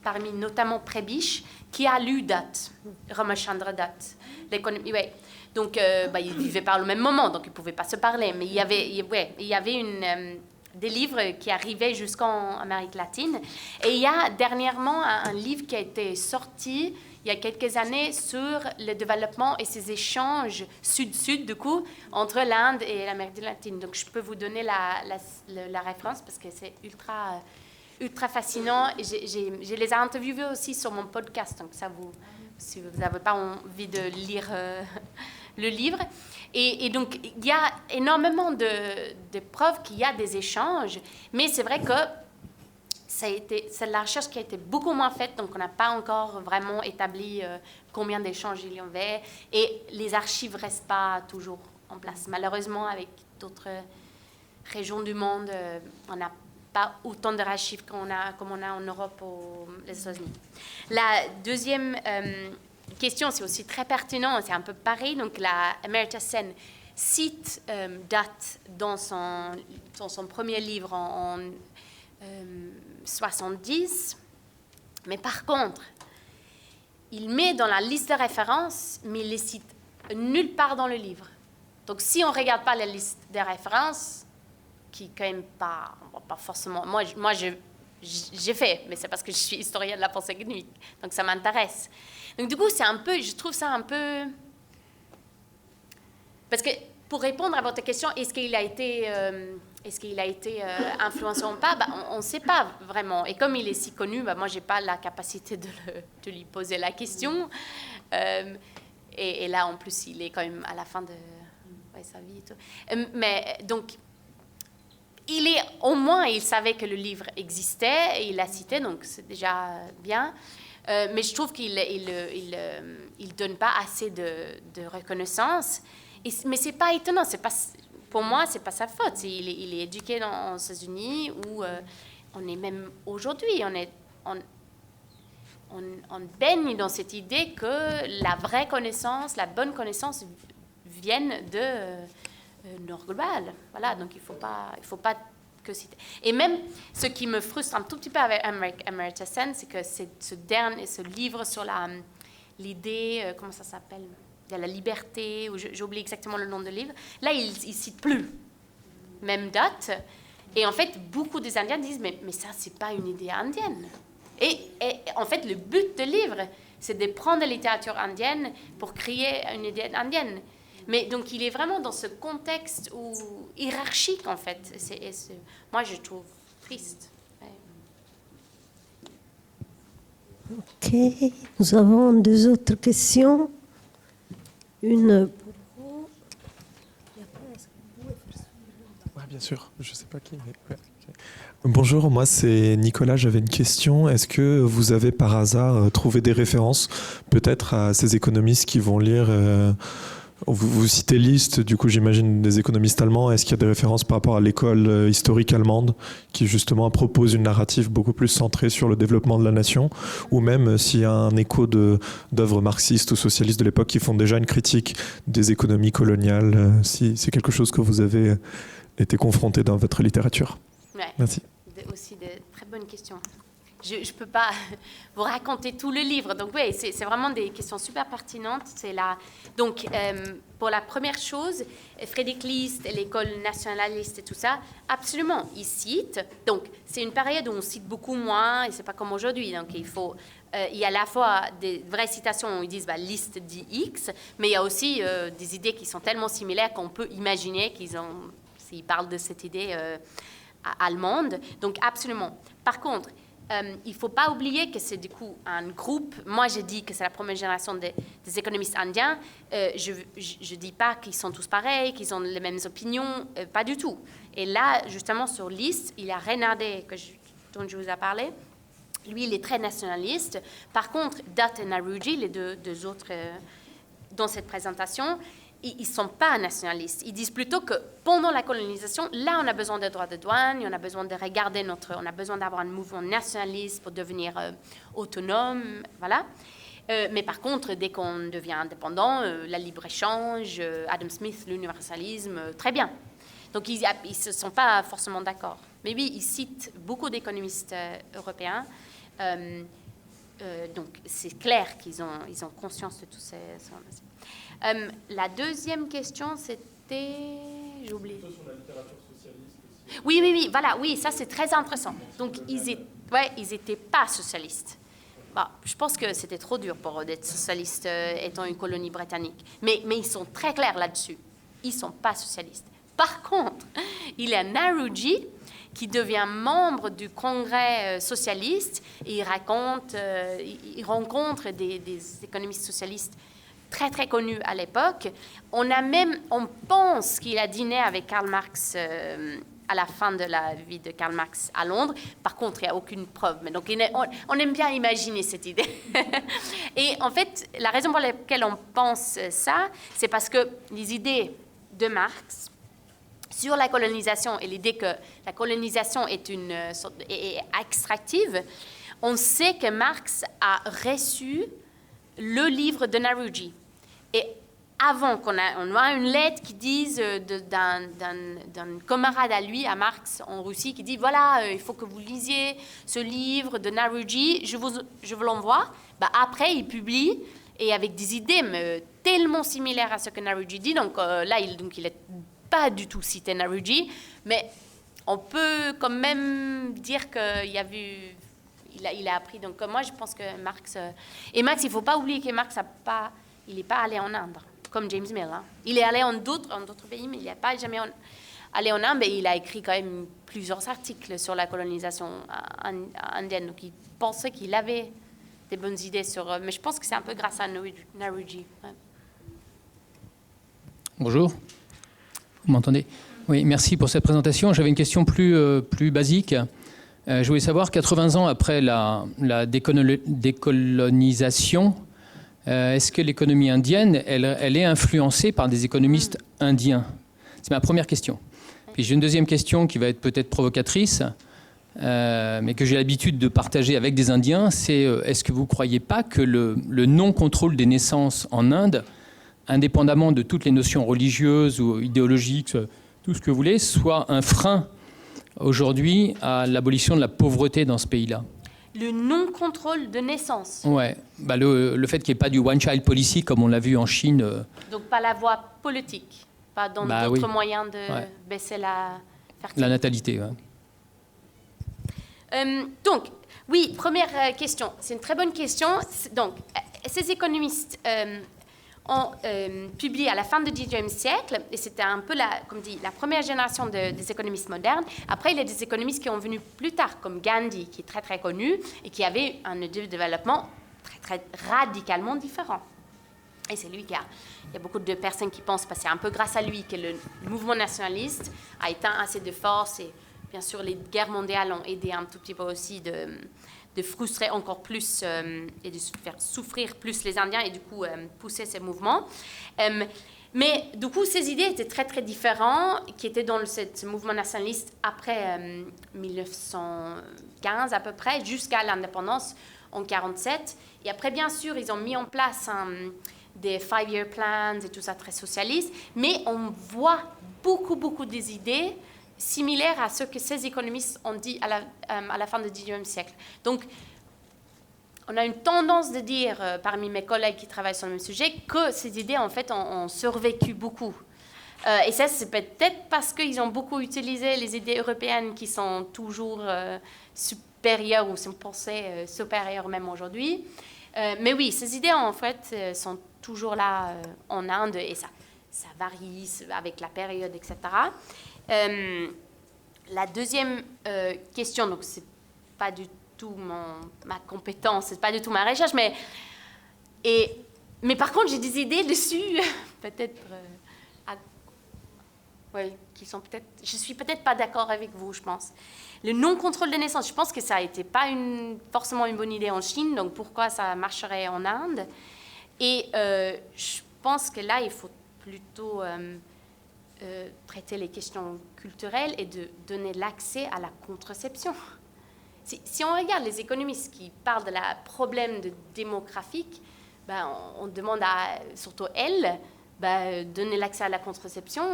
Speaker 1: parmi notamment Prebisch, qui a lu Dutt, Ramachandra Dutt. Ouais. Donc, ils vivaient pas au même moment, donc ils ne pouvaient pas se parler. Mais il y avait des livres qui arrivaient jusqu'en Amérique latine. Et il y a dernièrement un livre qui a été sorti il y a quelques années sur le développement et ses échanges sud-sud, du coup, entre l'Inde et l'Amérique latine. Donc, je peux vous donner la référence parce que c'est ultra fascinant. Je les ai interviewés aussi sur mon podcast, donc si vous n'avez pas envie de lire le livre. Et donc, il y a énormément de preuves qu'il y a des échanges, mais c'est vrai que c'est la recherche qui a été beaucoup moins faite, donc on n'a pas encore vraiment établi combien d'échanges il y avait, et les archives ne restent pas toujours en place. Malheureusement, avec d'autres régions du monde, on n'a pas autant d'archives comme on a en Europe ou les États-Unis. La deuxième question, c'est aussi très pertinent, c'est un peu pareil. Donc, Amartya Sen cite Dutt dans son premier livre en 70, mais par contre, il met dans la liste de références, mais il les cite nulle part dans le livre. Donc, si on ne regarde pas la liste des références, qui quand même pas forcément... Moi, je j'ai fait, mais c'est parce que je suis historienne de la pensée économique, donc ça m'intéresse. Donc du coup, je trouve ça un peu... Parce que pour répondre à votre question, est-ce qu'il a été influencé ou pas, on ne sait pas vraiment. Et comme il est si connu, moi, je n'ai pas la capacité de lui poser la question. Et là, en plus, il est quand même à la fin de sa vie. Et tout. Mais donc, au moins, il savait que le livre existait et il l'a cité, donc c'est déjà bien. Mais je trouve qu'il ne donne pas assez de reconnaissance. Mais ce n'est pas étonnant. Pour moi, ce n'est pas sa faute. Il est éduqué aux États-Unis où on est même aujourd'hui, on baigne dans cette idée que la vraie connaissance, la bonne connaissance viennent de Nord global. Voilà, donc il faut pas que citer. Et même ce qui me frustre un tout petit peu avec Amartya Sen, c'est que ce livre sur l'idée, comment ça s'appelle, de la liberté, ou j'oublie exactement le nom du livre, là il cite plus même date. Et en fait, beaucoup des Indiens disent mais ça c'est pas une idée indienne. Et en fait, le but du livre, c'est de prendre la littérature indienne pour créer une idée indienne. Mais donc, il est vraiment dans ce contexte hiérarchique, en fait. Moi, je trouve triste. Ouais.
Speaker 2: Ok. Nous avons deux autres questions. Une...
Speaker 4: Oui, bien sûr. Je ne sais pas qui, mais... Ouais. Bonjour, moi c'est Nicolas, j'avais une question. Est-ce que vous avez par hasard trouvé des références peut-être à ces économistes qui vont lire vous citez List, du coup j'imagine des économistes allemands. Est-ce qu'il y a des références par rapport à l'école historique allemande qui justement propose une narrative beaucoup plus centrée sur le développement de la nation, ou même s'il y a un écho d'œuvres marxistes ou socialistes de l'époque qui font déjà une critique des économies coloniales, si c'est quelque chose que vous avez été confronté dans votre littérature?
Speaker 1: Ouais.
Speaker 4: Merci.
Speaker 1: Aussi de très bonnes questions. Je ne peux pas vous raconter tout le livre. Donc oui, c'est vraiment des questions super pertinentes. Donc, pour la première chose, Friedrich List et l'école nationaliste et tout ça, absolument, ils citent. Donc, c'est une période où on cite beaucoup moins, et ce n'est pas comme aujourd'hui. Donc, il y a à la fois des vraies citations où ils disent List dit X, mais il y a aussi des idées qui sont tellement similaires qu'on peut imaginer s'ils parlent de cette idée allemande. Donc, absolument. Par contre, il ne faut pas oublier que c'est du coup un groupe. Moi, je dis que c'est la première génération des économistes indiens. Je ne dis pas qu'ils sont tous pareils, qu'ils ont les mêmes opinions, pas du tout. Et là, justement, sur List, il y a Renardet, dont je vous ai parlé. Lui, il est très nationaliste. Par contre, Dutt et Narouji, les deux autres dans cette présentation, ils ne sont pas nationalistes. Ils disent plutôt que pendant la colonisation, là, on a besoin de droits de douane, on a besoin de regarder on a besoin d'avoir un mouvement nationaliste pour devenir autonome, voilà. Mais par contre, dès qu'on devient indépendant, la libre-échange, Adam Smith, l'universalisme, très bien. Donc, ils ne sont pas forcément d'accord. Mais oui, ils citent beaucoup d'économistes européens. Donc, c'est clair qu'ils ont conscience de tout ça. La deuxième question, c'était... J'ai oublié. Sur la littérature socialiste aussi. Oui, voilà, oui, ça c'est très intéressant. Donc, ils n'étaient pas socialistes. Bon, je pense que c'était trop dur pour eux d'être socialistes étant une colonie britannique. Mais ils sont très clairs là-dessus. Ils ne sont pas socialistes. Par contre, il y a Narouji qui devient membre du Congrès socialiste et il rencontre des économistes socialistes très, très connus à l'époque. On pense qu'il a dîné avec Karl Marx à la fin de la vie de Karl Marx à Londres. Par contre, il n'y a aucune preuve. Mais donc, on aime bien imaginer cette idée. Et en fait, la raison pour laquelle on pense ça, c'est parce que les idées de Marx sur la colonisation et l'idée que la colonisation est extractive, on sait que Marx a reçu le livre de Narouji. Et avant qu'on a une lettre qui dise d'un camarade à lui, à Marx, en Russie, qui dit, voilà, il faut que vous lisiez ce livre de Narouji, je vous l'envoie. Après, il publie, et avec des idées tellement similaires à ce que Narouji dit. Donc là, il est pas du tout cité Narouji, mais on peut quand même dire qu'il a appris. Donc moi, je pense que Marx... et Marx, il ne faut pas oublier que Marx il n'est pas allé en Inde, comme James Mill. Hein. Il est allé en d'autres pays, mais il n'est pas jamais allé en Inde. Et il a écrit quand même plusieurs articles sur la colonisation indienne. Donc il pensait qu'il avait des bonnes idées sur... mais je pense que c'est un peu grâce à Narouji. Ouais.
Speaker 5: Bonjour, vous m'entendez? Oui, merci pour cette présentation. J'avais une question plus basique. Je voulais savoir, 80 ans après la décolonisation, est-ce que l'économie indienne, elle est influencée par des économistes indiens? C'est ma première question. Puis j'ai une deuxième question qui va être peut-être provocatrice, mais que j'ai l'habitude de partager avec des Indiens, c'est est-ce que vous ne croyez pas que le non-contrôle des naissances en Inde, indépendamment de toutes les notions religieuses ou idéologiques, tout ce que vous voulez, soit un frein aujourd'hui à l'abolition de la pauvreté dans ce pays-là?
Speaker 1: Le non-contrôle de naissance.
Speaker 5: Ouais, bah le fait qu'il n'y ait pas du one-child policy comme on l'a vu en Chine.
Speaker 1: Donc pas la voie politique, pas dans d'autres moyens de baisser la fertilité.
Speaker 5: La natalité, ouais.
Speaker 1: Donc, oui, première question. C'est une très bonne question. Donc, ces économistes ont publié à la fin du XIXe siècle, et c'était un peu, comme dit, la première génération des économistes modernes. Après, il y a des économistes qui ont venu plus tard, comme Gandhi, qui est très, très connu, et qui avait un développement très, très radicalement différent. Et c'est lui il y a beaucoup de personnes qui pensent que c'est un peu grâce à lui que le mouvement nationaliste a éteint assez de force, et bien sûr, les guerres mondiales ont aidé un tout petit peu aussi de frustrer encore plus et de faire souffrir plus les Indiens et du coup pousser ces mouvements. Mais du coup, ces idées étaient très, très différentes, qui étaient dans ce mouvement nationaliste après 1915 à peu près, jusqu'à l'indépendance en 1947. Et après, bien sûr, ils ont mis en place des 5-year plans et tout ça très socialiste, mais on voit beaucoup des idées similaires à ce que ces économistes ont dit à la fin du XIXe siècle. Donc, on a une tendance de dire, parmi mes collègues qui travaillent sur le même sujet, que ces idées, en fait, ont survécu beaucoup. Et ça, c'est peut-être parce qu'ils ont beaucoup utilisé les idées européennes qui sont toujours supérieures ou sont pensées supérieures même aujourd'hui. Mais oui, ces idées, en fait, sont toujours là en Inde et ça varie avec la période, etc. La deuxième question, donc c'est pas du tout ma compétence, c'est pas du tout ma recherche, mais par contre j'ai des idées dessus, peut-être, qui sont peut-être, je suis peut-être pas d'accord avec vous, je pense. Le non-contrôle des naissances, je pense que ça a été pas forcément une bonne idée en Chine, donc pourquoi ça marcherait en Inde? Et je pense que là il faut plutôt traiter les questions culturelles et de donner l'accès à la contraception. Si on regarde les économistes qui parlent de la problème démographique, on demande surtout elles, donner l'accès à la contraception.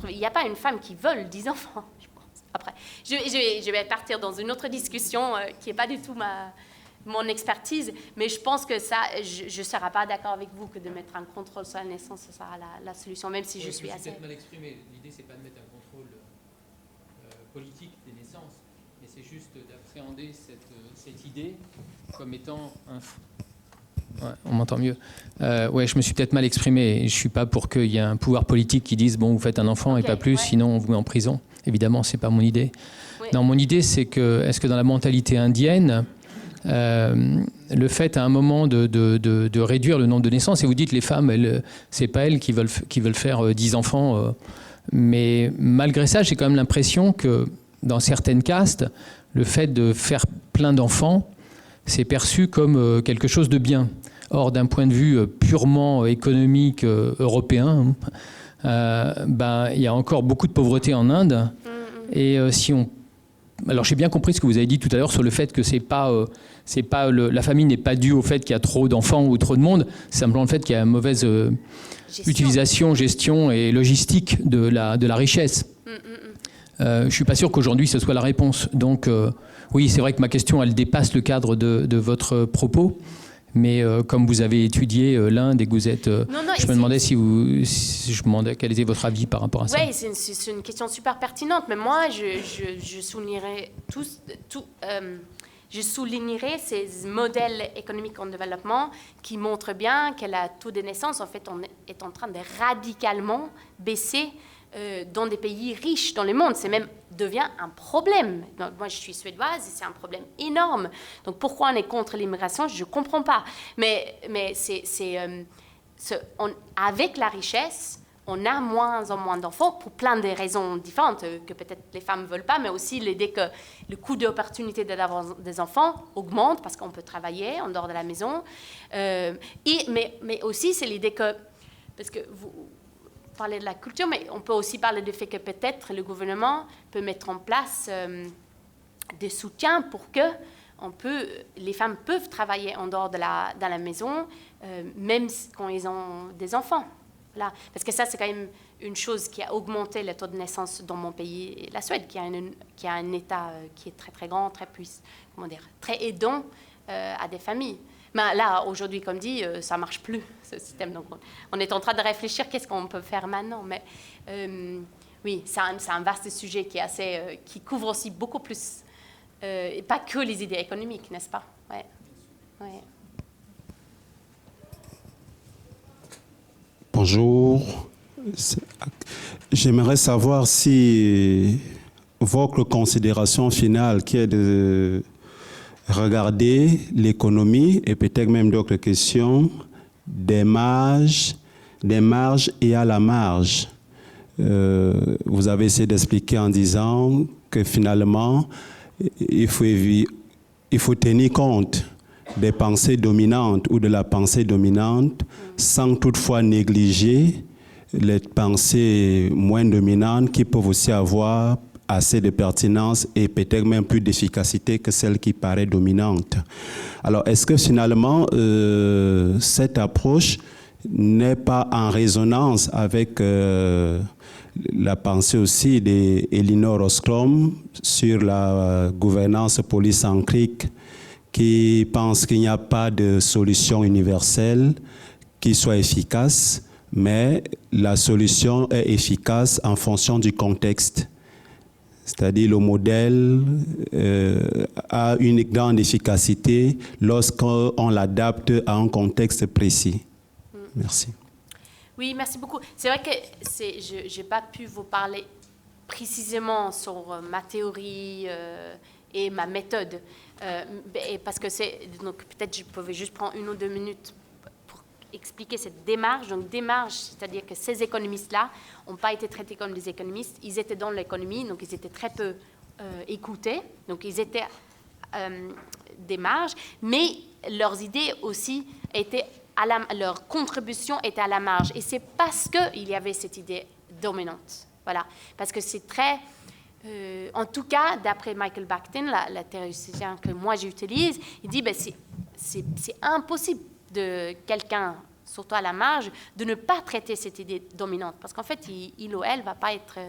Speaker 1: Il n'y a pas une femme qui vole 10 enfants, je pense. Après, je vais partir dans une autre discussion qui n'est pas du tout mon expertise, mais je pense que ça, je ne serai pas d'accord avec vous que de mettre un contrôle sur la naissance, ça sera la solution, même si je suis assez...
Speaker 5: peut-être mal exprimé. L'idée, ce n'est pas de mettre un contrôle politique des naissances, mais c'est juste d'appréhender cette idée comme étant un... Ouais, on m'entend mieux. Je me suis peut-être mal exprimé. Je ne suis pas pour qu'il y ait un pouvoir politique qui dise « bon, vous faites un enfant et pas plus, sinon on vous met en prison ». Évidemment, ce n'est pas mon idée. Oui. Non, mon idée, c'est que, est-ce que dans la mentalité indienne, le fait à un moment de réduire le nombre de naissances, et vous dites les femmes, c'est pas elles qui veulent faire 10 enfants, mais malgré ça, j'ai quand même l'impression que dans certaines castes, le fait de faire plein d'enfants, c'est perçu comme quelque chose de bien. Or, d'un point de vue purement économique européen, il y a encore beaucoup de pauvreté en Inde, et alors j'ai bien compris ce que vous avez dit tout à l'heure sur le fait que la famille n'est pas due au fait qu'il y a trop d'enfants ou trop de monde, c'est simplement le fait qu'il y a une mauvaise utilisation, gestion et logistique de la richesse. Je ne suis pas sûr qu'aujourd'hui ce soit la réponse. Donc oui, c'est vrai que ma question elle dépasse le cadre de votre propos, Mais comme vous avez étudié l'Inde et que vous êtes...
Speaker 1: Non,
Speaker 5: je me demandais si je me demandais quel était votre avis par rapport à ça.
Speaker 1: Oui, c'est une question super pertinente, mais moi, je soulignerais je soulignerais ces modèles économiques en développement qui montrent bien que le taux de naissance, en fait, on est en train de radicalement baisser dans des pays riches dans le monde. C'est même devient un problème. Donc, moi, je suis suédoise et c'est un problème énorme. Donc, pourquoi on est contre l'immigration, je ne comprends pas. Mais avec la richesse, on a moins en moins d'enfants pour plein de raisons différentes que peut-être les femmes ne veulent pas, mais aussi l'idée que le coût d'opportunité d'avoir des enfants augmente parce qu'on peut travailler en dehors de la maison. Mais aussi, c'est l'idée que, parce que vous parlez de la culture, mais on peut aussi parler du fait que peut-être le gouvernement peut mettre en place des soutiens pour que les femmes peuvent travailler en dehors de la maison, même quand ils ont des enfants. Là. Parce que ça, c'est quand même une chose qui a augmenté le taux de naissance dans mon pays, la Suède, qui a un État qui est très, très grand, très aidant à des familles. Mais là, aujourd'hui, comme dit, ça ne marche plus, ce système. Donc, on est en train de réfléchir qu'est-ce qu'on peut faire maintenant. Mais oui, c'est un vaste sujet qui couvre aussi beaucoup plus, et pas que les idées économiques, n'est-ce pas? Ouais. Ouais.
Speaker 6: Bonjour. J'aimerais savoir si votre considération finale, qui est de regarder l'économie et peut-être même d'autres questions, des marges et à la marge. Vous avez essayé d'expliquer en disant que finalement, il faut tenir compte des pensées dominantes ou de la pensée dominante sans toutefois négliger les pensées moins dominantes qui peuvent aussi avoir assez de pertinence et peut-être même plus d'efficacité que celle qui paraît dominante. Alors, est-ce que finalement, cette approche n'est pas en résonance avec la pensée aussi d'Elinor Ostrom sur la gouvernance polycentrique, qui pense qu'il n'y a pas de solution universelle qui soit efficace, mais la solution est efficace en fonction du contexte. C'est-à-dire le modèle a une grande efficacité lorsqu'on l'adapte à un contexte précis. Merci.
Speaker 1: Oui, merci beaucoup. C'est vrai que je n'ai pas pu vous parler précisément sur ma théorie et ma méthode. Parce que donc peut-être je pouvais juste prendre 1 ou 2 minutes pour expliquer cette démarche. Donc démarche, c'est-à-dire que ces économistes-là n'ont pas été traités comme des économistes. Ils étaient dans l'économie, donc ils étaient très peu écoutés. Donc ils étaient des marges, mais leurs idées aussi étaient leur contribution était à la marge. Et c'est parce qu'il y avait cette idée dominante. Voilà. Parce que c'est très... en tout cas, d'après Michael Bakhtin, la théoricien que moi j'utilise, il dit c'est impossible de quelqu'un, surtout à la marge, de ne pas traiter cette idée dominante. Parce qu'en fait, il ou elle ne va pas être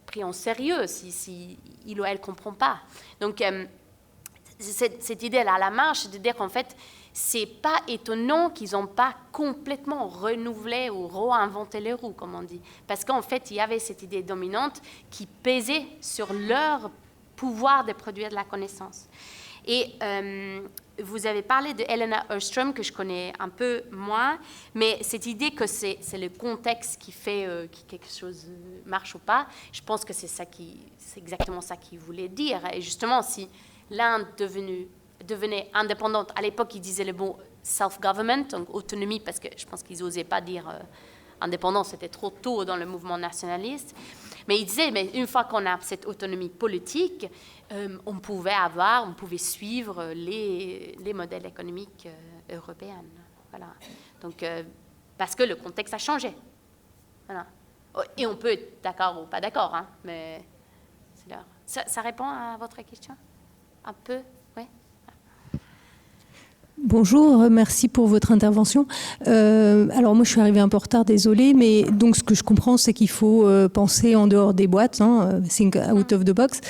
Speaker 1: pris en sérieux si il ou elle ne comprend pas. Donc, cette idée-là à la marge, c'est de dire qu'en fait, ce n'est pas étonnant qu'ils n'ont pas complètement renouvelé ou réinventé les roues, comme on dit. Parce qu'en fait, il y avait cette idée dominante qui pesait sur leur pouvoir de produire de la connaissance. Et vous avez parlé de Elinor Ostrom, que je connais un peu moins, mais cette idée que c'est le contexte qui fait que quelque chose marche ou pas, je pense que c'est exactement ça qu'il voulait dire. Et justement, si l'Inde devenait indépendante. À l'époque, ils disaient le mot self-government, donc autonomie, parce que je pense qu'ils n'osaient pas dire indépendance, c'était trop tôt dans le mouvement nationaliste. Mais ils disaient, mais une fois qu'on a cette autonomie politique, on pouvait suivre les modèles économiques européens. Voilà. Donc, parce que le contexte a changé. Voilà. Et on peut être d'accord ou pas d'accord, hein, mais c'est là. Ça répond à votre question? Un peu? Oui.
Speaker 7: Bonjour, merci pour votre intervention. Alors moi je suis arrivée un peu en retard, désolée, mais donc ce que je comprends c'est qu'il faut penser en dehors des boîtes, think out of the box.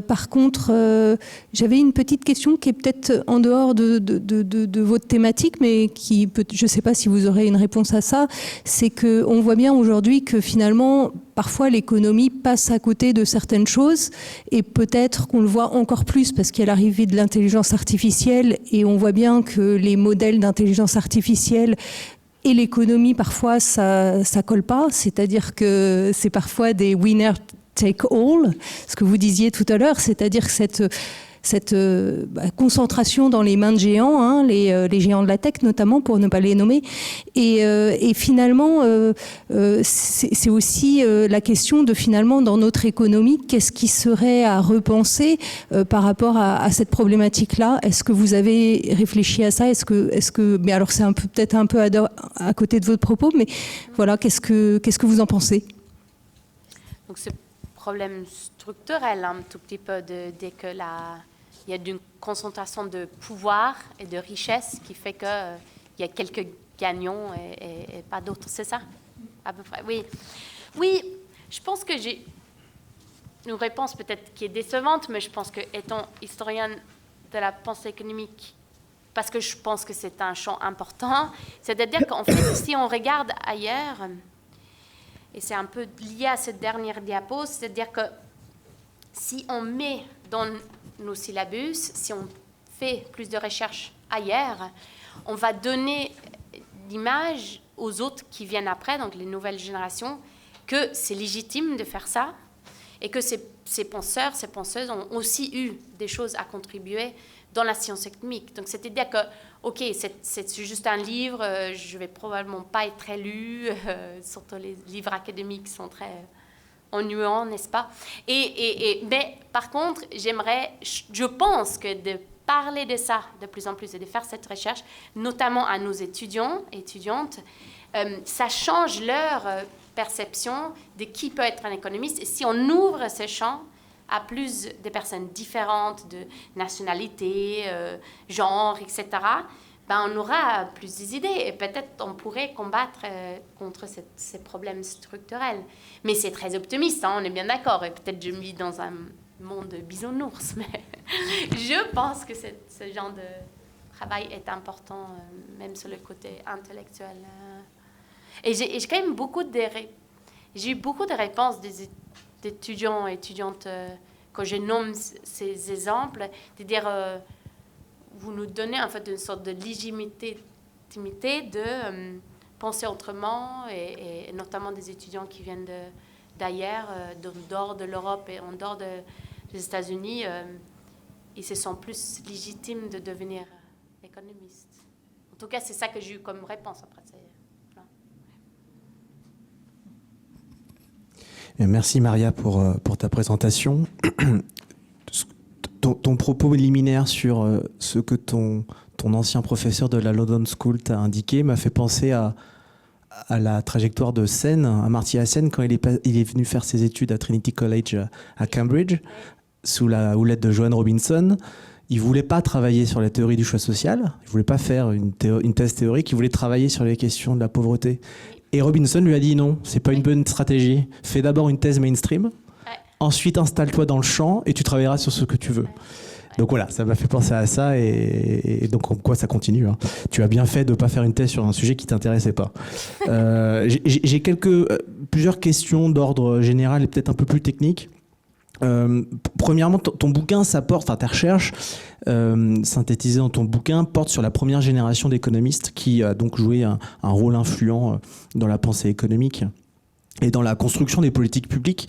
Speaker 7: Par contre, j'avais une petite question qui est peut-être en dehors de votre thématique, mais qui peut, je ne sais pas si vous aurez une réponse à ça. C'est qu'on voit bien aujourd'hui que finalement, parfois l'économie passe à côté de certaines choses, et peut-être qu'on le voit encore plus parce qu'il y a l'arrivée de l'intelligence artificielle, et on voit bien que les modèles d'intelligence artificielle et l'économie, parfois, ça colle pas. C'est-à-dire que c'est parfois des winner take all, ce que vous disiez tout à l'heure, c'est-à-dire que cette concentration dans les mains de géants, les géants de la tech notamment, pour ne pas les nommer. Et finalement, c'est aussi la question de finalement, dans notre économie, qu'est-ce qui serait à repenser par rapport à cette problématique-là? Est-ce que vous avez réfléchi à ça? Mais alors c'est peut-être un peu à côté de votre propos, mais voilà, qu'est-ce que vous en pensez?
Speaker 1: Donc ce problème structurel un tout petit peu dès que il y a une concentration de pouvoir et de richesse qui fait qu'il y a quelques gagnants et pas d'autres. C'est ça, à peu près? Oui. Oui, je pense que j'ai une réponse peut-être qui est décevante, mais je pense que, étant historienne de la pensée économique, parce que je pense que c'est un champ important, c'est-à-dire qu'en fait, si on regarde ailleurs, et c'est un peu lié à cette dernière diapo, c'est-à-dire que si on met dans nos syllabus, si on fait plus de recherches ailleurs, on va donner l'image aux autres qui viennent après, donc les nouvelles générations, que c'est légitime de faire ça et que ces penseurs, ces penseuses ont aussi eu des choses à contribuer dans la science économique. Donc, c'est-à-dire que, OK, c'est juste un livre, je ne vais probablement pas être très lu, surtout les livres académiques sont très ennuyants, n'est-ce pas? Mais par contre, je pense que de parler de ça de plus en plus et de faire cette recherche, notamment à nos étudiants et étudiantes, ça change leur perception de qui peut être un économiste. Et si on ouvre ce champ à plus de personnes différentes, de nationalités, genre, etc., ben on aura plus d'idées et peut-être on pourrait combattre contre ces problèmes structurels. Mais c'est très optimiste, on est bien d'accord. Et peut-être je vis dans un monde de bisounours, mais je pense que ce genre de travail est important, même sur le côté intellectuel. Et j'ai quand même j'ai eu beaucoup de réponses d'étudiants et étudiantes quand je nomme ces exemples, de dire vous nous donnez en fait une sorte de légitimité de penser autrement, et notamment des étudiants qui viennent d'ailleurs, dehors de l'Europe et en dehors des États-Unis, ils se sentent plus légitimes de devenir économistes. En tout cas, c'est ça que j'ai eu comme réponse après.
Speaker 8: Merci Maria pour ta présentation. Ton propos liminaire sur ce que ton ancien professeur de la London School t'a indiqué m'a fait penser à la trajectoire de Sen, Amartya Sen, quand il est venu faire ses études à Trinity College à Cambridge, sous la houlette de Joanne Robinson. Il ne voulait pas travailler sur la théorie du choix social, il ne voulait pas faire une thèse théorique, il voulait travailler sur les questions de la pauvreté. Et Robinson lui a dit non, c'est pas une bonne stratégie. Fais d'abord une thèse mainstream, ensuite installe-toi dans le champ et tu travailleras sur ce que tu veux. Donc voilà, ça m'a fait penser à ça et donc en quoi ça continue. Hein. Tu as bien fait de ne pas faire une thèse sur un sujet qui ne t'intéressait pas. J'ai plusieurs questions d'ordre général et peut-être un peu plus technique. Premièrement, ton bouquin, ta recherche synthétisée dans ton bouquin porte sur la première génération d'économistes qui a donc joué un rôle influent dans la pensée économique et dans la construction des politiques publiques.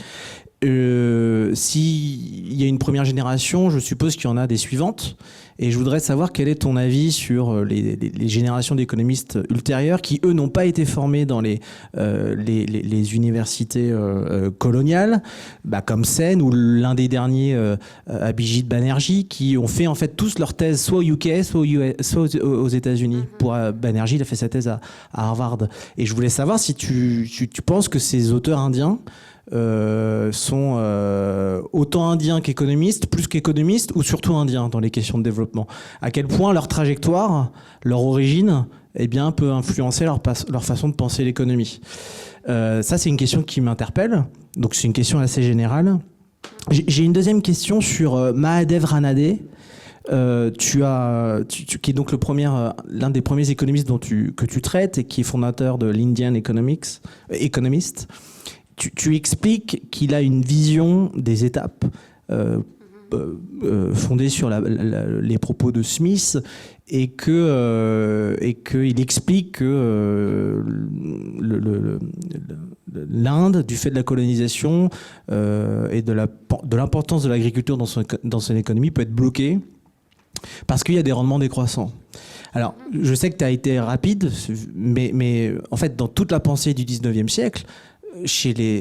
Speaker 8: S'il y a une première génération, je suppose qu'il y en a des suivantes. Et je voudrais savoir quel est ton avis sur les générations d'économistes ultérieures qui, eux, n'ont pas été formés dans les universités coloniales, comme Sen ou l'un des derniers, Abhijit Banerjee, qui ont fait en fait tous leur thèse soit au UK, soit aux États-Unis. Pour Banerjee, il a fait sa thèse à Harvard. Et je voulais savoir si tu penses que ces auteurs indiens sont autant indiens qu'économistes, plus qu'économistes, ou surtout indiens dans les questions de développement. À quel point leur trajectoire, leur origine, eh bien, peut influencer leur façon de penser l'économie. Ça, c'est une question qui m'interpelle. Donc, c'est une question assez générale. J'ai une deuxième question sur Mahadev Ranade, qui est donc l'un des premiers économistes que tu traites et qui est fondateur de l'Indian Economist. Tu expliques qu'il a une vision des étapes fondée sur les propos de Smith et qu'il explique que l'Inde, du fait de la colonisation et de l'importance de l'agriculture dans son économie, peut être bloquée parce qu'il y a des rendements décroissants. Alors, je sais que tu as été rapide, mais en fait, dans toute la pensée du 19e siècle,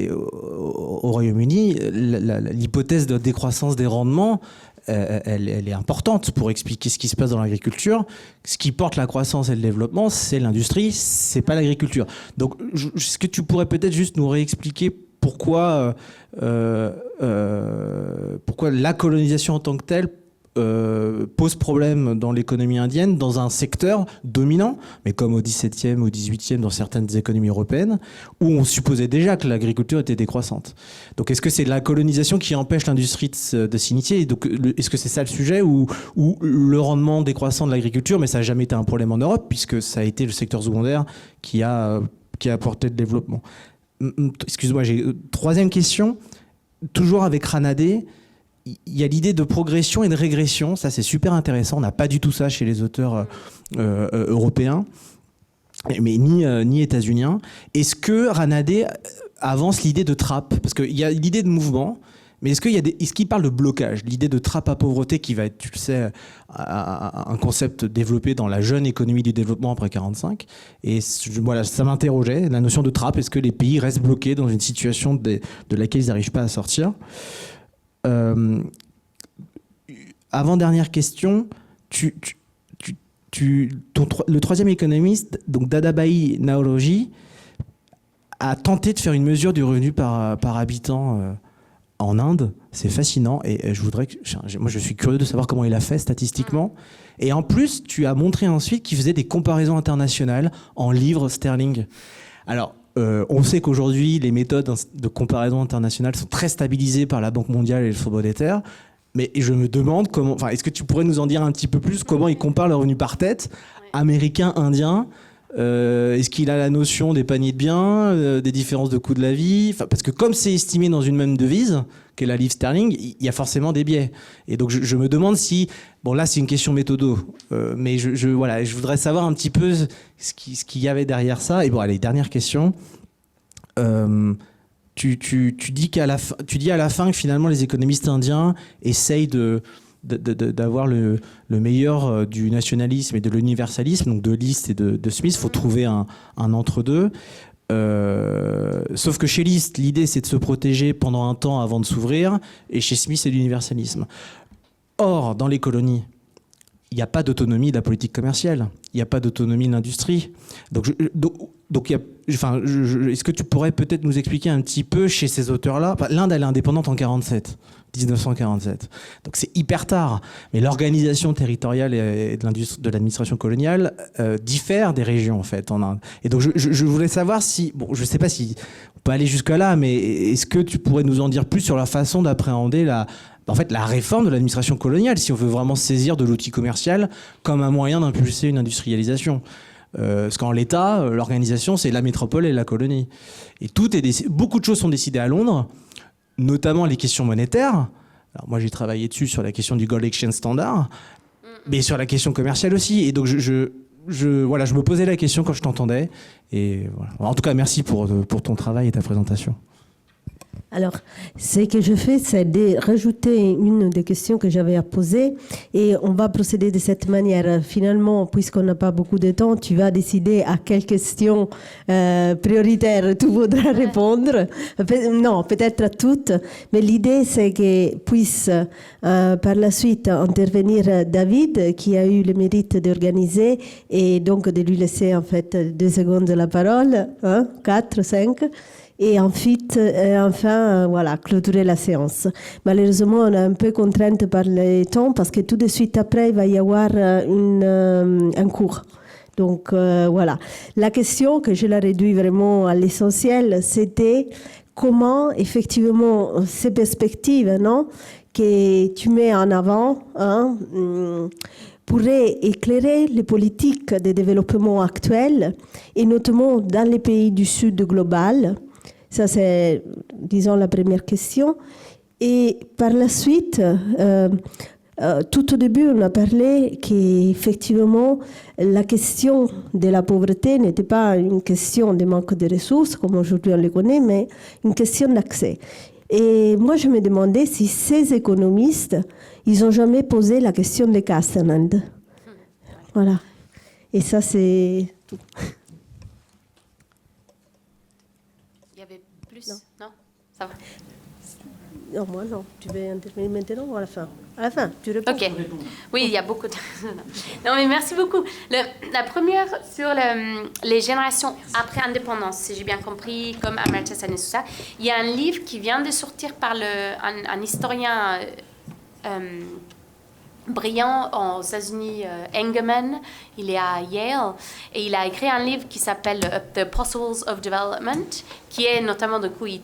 Speaker 8: au Royaume-Uni, l'hypothèse de décroissance des rendements, elle est importante pour expliquer ce qui se passe dans l'agriculture. Ce qui porte la croissance et le développement, c'est l'industrie, c'est pas l'agriculture. Donc, est-ce que tu pourrais peut-être juste nous réexpliquer pourquoi la colonisation en tant que telle pose problème dans l'économie indienne, dans un secteur dominant, mais comme au XVIIe, au XVIIIe, dans certaines économies européennes, où on supposait déjà que l'agriculture était décroissante. Donc est-ce que c'est la colonisation qui empêche l'industrie de s'initier? Donc est-ce que c'est ça le sujet, ou le rendement décroissant de l'agriculture, mais ça n'a jamais été un problème en Europe, puisque ça a été le secteur secondaire qui a apporté le développement. Excuse-moi, j'ai troisième question, toujours avec Ranade. Il y a l'idée de progression et de régression, ça c'est super intéressant, on n'a pas du tout ça chez les auteurs européens, mais ni états-uniens. Est-ce que Ranade avance l'idée de trappe? Parce qu'il y a l'idée de mouvement, mais est-ce qu'il parle de blocage? L'idée de trappe à pauvreté qui va être, tu le sais, un concept développé dans la jeune économie du développement après 1945. Et voilà, ça m'interrogeait, la notion de trappe, est-ce que les pays restent bloqués dans une situation de laquelle ils n'arrivent pas à sortir? Avant-dernière question, le troisième économiste, donc Dadabhai Naoroji, a tenté de faire une mesure du revenu par habitant en Inde. C'est fascinant et moi je suis curieux de savoir comment il a fait statistiquement. Et en plus, tu as montré ensuite qu'il faisait des comparaisons internationales en livres sterling. Alors, on sait qu'aujourd'hui, les méthodes de comparaison internationale sont très stabilisées par la Banque mondiale et le Fonds monétaire. Mais je me demande est-ce que tu pourrais nous en dire un petit peu plus comment il compare le revenu par tête, américain, indien? Est-ce qu'il a la notion des paniers de biens, des différences de coût de la vie? Parce que comme c'est estimé dans une même devise, qu'est la livre sterling, il y a forcément des biais. Et donc je me demande si... Bon là c'est une question méthodo, mais je voudrais savoir un petit peu ce qu'il y avait derrière ça. Et bon allez, dernière question. Tu dis à la fin que finalement les économistes indiens essayent d'avoir le meilleur du nationalisme et de l'universalisme, donc de List et de Smith. Il faut trouver un entre-deux. Sauf que chez List, l'idée c'est de se protéger pendant un temps avant de s'ouvrir, et chez Smith c'est l'universalisme. Or, dans les colonies, il n'y a pas d'autonomie de la politique commerciale, il n'y a pas d'autonomie de l'industrie. Donc est-ce que tu pourrais peut-être nous expliquer un petit peu chez ces auteurs-là? L'Inde, elle est indépendante en 1947. Donc c'est hyper tard. Mais l'organisation territoriale et de l'administration coloniale diffère des régions en fait en Inde. Et donc je voulais savoir si, je ne sais pas si on peut aller jusque-là, mais est-ce que tu pourrais nous en dire plus sur la façon d'appréhender la réforme de l'administration coloniale, si on veut vraiment se saisir de l'outil commercial comme un moyen d'impulser une industrialisation. Parce qu'en l'état, l'organisation, c'est la métropole et la colonie. Et beaucoup de choses sont décidées à Londres, notamment les questions monétaires. Alors moi, j'ai travaillé dessus sur la question du Gold Exchange Standard, mais sur la question commerciale aussi. Et donc, je me posais la question quand je t'entendais. Et voilà. En tout cas, merci pour ton travail et ta présentation.
Speaker 2: Alors, ce que je fais, c'est de rajouter une des questions que j'avais à poser et on va procéder de cette manière. Finalement, puisqu'on n'a pas beaucoup de temps, tu vas décider à quelles questions prioritaires tu voudras répondre. Non, peut-être à toutes, mais l'idée, c'est que puisse par la suite intervenir David, qui a eu le mérite d'organiser et donc de lui laisser en fait 2 secondes la parole, 4, 5. et enfin, voilà, clôturer la séance. Malheureusement, on est un peu contrainte par le temps parce que tout de suite après, il va y avoir un cours. Donc voilà. La question que je la réduis vraiment à l'essentiel, c'était comment effectivement ces perspectives, non, que tu mets en avant, hein, pourraient éclairer les politiques de développement actuelles et notamment dans les pays du Sud global. Ça, c'est, disons, la première question. Et par la suite, tout au début, on a parlé qu'effectivement, la question de la pauvreté n'était pas une question de manque de ressources, comme aujourd'hui on le connaît, mais une question d'accès. Et moi, je me demandais si ces économistes, ils n'ont jamais posé la question des castes en Inde. Voilà. Et ça, c'est tout.
Speaker 1: Il y avait plus? Non, ça va.
Speaker 2: Non, moi non. Tu veux intervenir maintenant ou à la fin? À la fin, tu réponds.
Speaker 1: Ok. Oui, il y a beaucoup de... Non, mais merci beaucoup. La première sur les générations après indépendance, si j'ai bien compris, comme Amartya Sen et tout ça, il y a un livre qui vient de sortir par un historien brillant aux États-Unis, Engelman. Il est à Yale et il a écrit un livre qui s'appelle The Apostles of Development, qui est notamment, du coup, il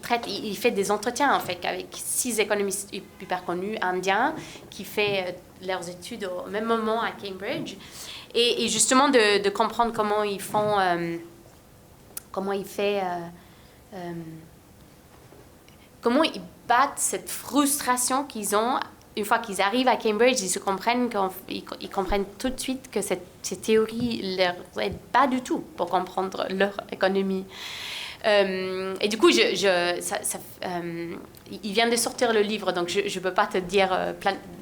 Speaker 1: fait des entretiens en fait avec 6 économistes hyper connus indiens qui font leurs études au même moment à Cambridge et justement de comprendre comment ils font, comment ils battent cette frustration qu'ils ont. Une fois qu'ils arrivent à Cambridge, ils comprennent tout de suite que ces théories ne leur aident pas du tout pour comprendre leur économie. Et du coup, il vient de sortir le livre, donc je ne peux pas te dire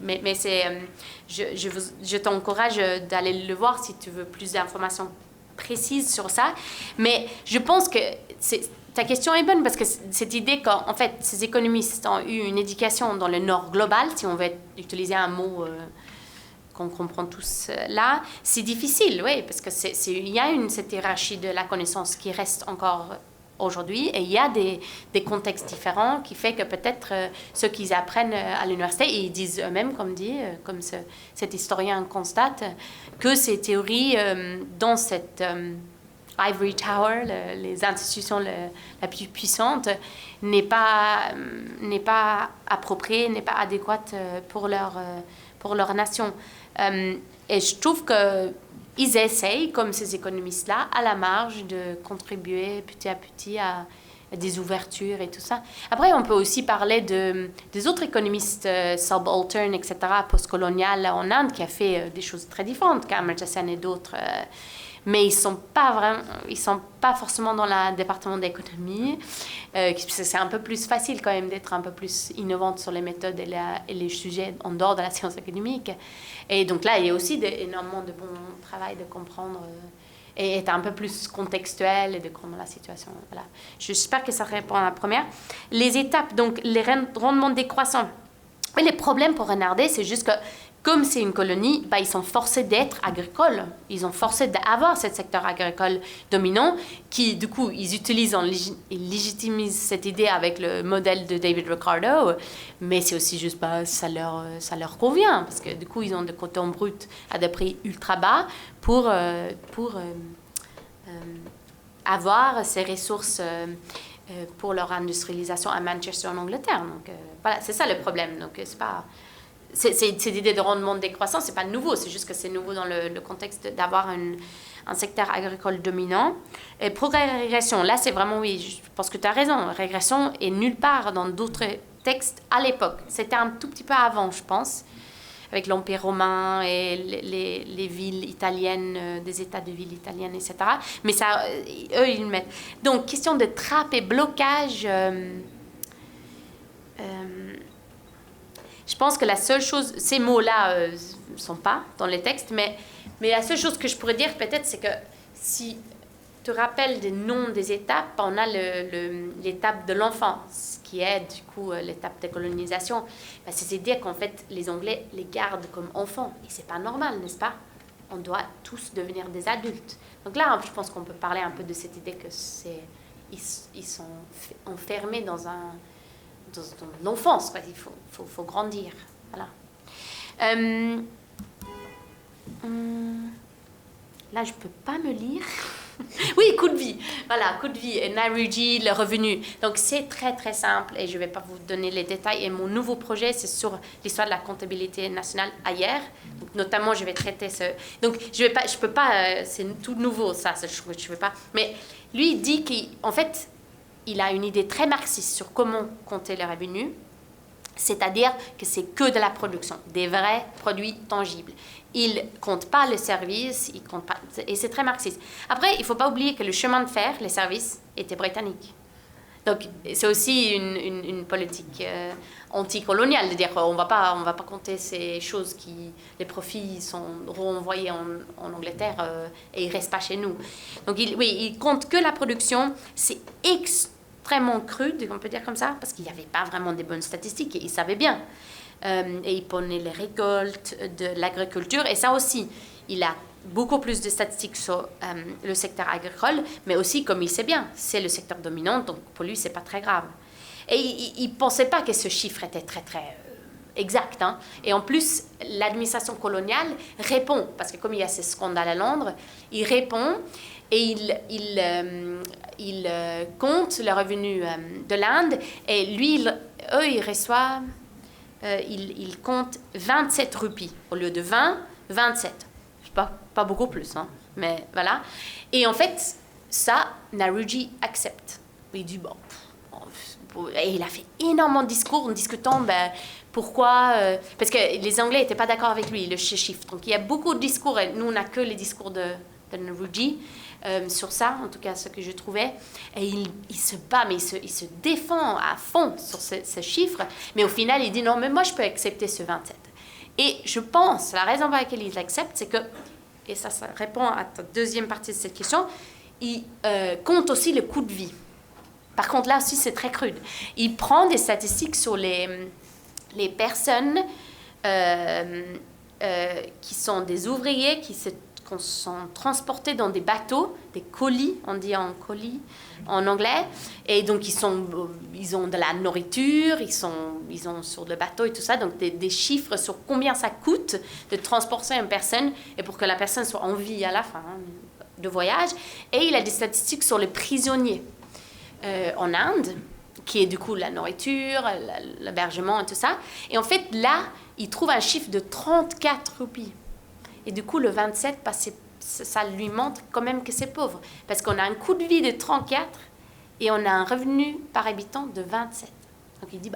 Speaker 1: mais c'est, je t'encourage d'aller le voir si tu veux plus d'informations précises sur ça. Mais je pense que ta question est bonne parce que cette idée qu'en fait, ces économistes ont eu une éducation dans le Nord global, si on veut utiliser un mot qu'on comprend tous là, c'est difficile, oui, parce que il y a cette hiérarchie de la connaissance qui reste encore aujourd'hui et il y a des contextes différents qui fait que peut-être ceux qui apprennent à l'université, et ils disent eux-mêmes, comme cet historien constate, que ces théories dans cette... Ivory Tower, les institutions la plus puissante, n'est pas appropriée, n'est pas adéquate pour leur nation. Et je trouve qu'ils essayent, comme ces économistes-là, à la marge de contribuer petit à petit à des ouvertures et tout ça. Après, on peut aussi parler des autres économistes subalternes, etc., postcoloniales en Inde, qui a fait des choses très différentes qu'Amartya Sen et d'autres. Mais ils sont pas forcément dans le département d'économie. C'est un peu plus facile quand même d'être un peu plus innovante sur les méthodes et les sujets en dehors de la science économique. Et donc là, il y a aussi énormément de bon travail de comprendre et être un peu plus contextuel et de comprendre la situation. Voilà. J'espère que ça répond à la première. Les étapes, donc les rendements décroissants. Et les problèmes pour Renardé, c'est juste que comme c'est une colonie, ils sont forcés d'être agricoles. Ils sont forcés d'avoir ce secteur agricole dominant qui, du coup, ils utilisent, ils légitimisent cette idée avec le modèle de David Ricardo, mais c'est aussi juste ça leur convient parce que, du coup, ils ont du coton brut à des prix ultra bas pour avoir ces ressources pour leur industrialisation à Manchester en Angleterre. Donc, voilà, c'est ça le problème. Donc, c'est pas... Cette idée de rendement décroissant, c'est pas nouveau, c'est juste que c'est nouveau dans le contexte d'avoir un secteur agricole dominant. Et progression, là c'est vraiment, oui, je pense que tu as raison, régression est nulle part dans d'autres textes à l'époque. C'était un tout petit peu avant, je pense, avec l'Empire romain et les villes italiennes, des états de villes italiennes, etc. Mais ça, eux, ils le mettent. Donc, question de trappe et blocage... je pense que la seule chose, ces mots-là ne sont pas dans les textes, mais la seule chose que je pourrais dire peut-être, c'est que si tu te rappelles des noms des étapes, on a l'étape de l'enfance, qui est du coup l'étape de colonisation. Ben, c'est dire qu'en fait, les Anglais les gardent comme enfants, et c'est pas normal, n'est-ce pas? On doit tous devenir des adultes. Donc là, je pense qu'on peut parler un peu de cette idée que ils sont enfermés dans l'enfance, quoi. Il faut grandir. Voilà. Là, je ne peux pas me lire. Oui, coût de vie. Voilà, coût de vie. Et Naruji, le revenu. Donc, c'est très, très simple et je ne vais pas vous donner les détails. Et mon nouveau projet, c'est sur l'histoire de la comptabilité nationale ailleurs. Donc, notamment, je vais traiter ce... Donc, je peux pas... c'est tout nouveau, ça. Je ne vais pas... Mais lui, il dit qu'en fait, il a une idée très marxiste sur comment compter les revenus. C'est-à-dire que c'est que de la production, des vrais produits tangibles. Il ne compte pas les services, il compte pas, et c'est très marxiste. Après, il ne faut pas oublier que le chemin de fer, les services, était britannique. Donc, c'est aussi une politique anticoloniale, de dire on va pas compter ces choses qui, les profits sont renvoyés en Angleterre et ils ne restent pas chez nous. Donc, il compte que la production, c'est extrêmement crude, on peut dire comme ça, parce qu'il n'y avait pas vraiment des bonnes statistiques, et il savait bien. Et il prenait les récoltes de l'agriculture, et ça aussi, il a beaucoup plus de statistiques sur le secteur agricole, mais aussi, comme il sait bien, c'est le secteur dominant, donc pour lui, c'est pas très grave. Et il ne pensait pas que ce chiffre était très, très exact. Hein. Et en plus, l'administration coloniale répond, parce que comme il y a ces scandales à Londres, il répond et il compte le revenu de l'Inde, et lui, eux, ils reçoivent, ils comptent 27 roupies, au lieu de 20, 27. Pas beaucoup plus, hein, mais voilà. Et en fait, ça, Naruji accepte. Il dit, bon... Et il a fait énormément de discours en discutant pourquoi... parce que les Anglais n'étaient pas d'accord avec lui, le chiffre. Donc, il y a beaucoup de discours, et nous, on n'a que les discours de Naruji sur ça, en tout cas, ce que je trouvais. Et il se bat, mais il se défend à fond sur ce chiffre. Mais au final, il dit, non, mais moi, je peux accepter ce 27. Et je pense, la raison pour laquelle il l'accepte, c'est que, et ça répond à ta deuxième partie de cette question, il compte aussi le coût de vie. Par contre, là aussi, c'est très crude. Il prend des statistiques sur les personnes qui sont des ouvriers, qui sont transportés dans des bateaux, des colis, on dit en colis en anglais. Et donc, ils ont de la nourriture, ils sont sur le bateau et tout ça. Donc, des chiffres sur combien ça coûte de transporter une personne et pour que la personne soit en vie à la fin de voyage. Et il a des statistiques sur les prisonniers. En Inde, qui est du coup la nourriture, l'hébergement et tout ça. Et en fait, là, il trouve un chiffre de 34 roupies. Et du coup, le 27, ça lui montre quand même que c'est pauvre. Parce qu'on a un coût de vie de 34 et on a un revenu par habitant de 27. Donc il dit,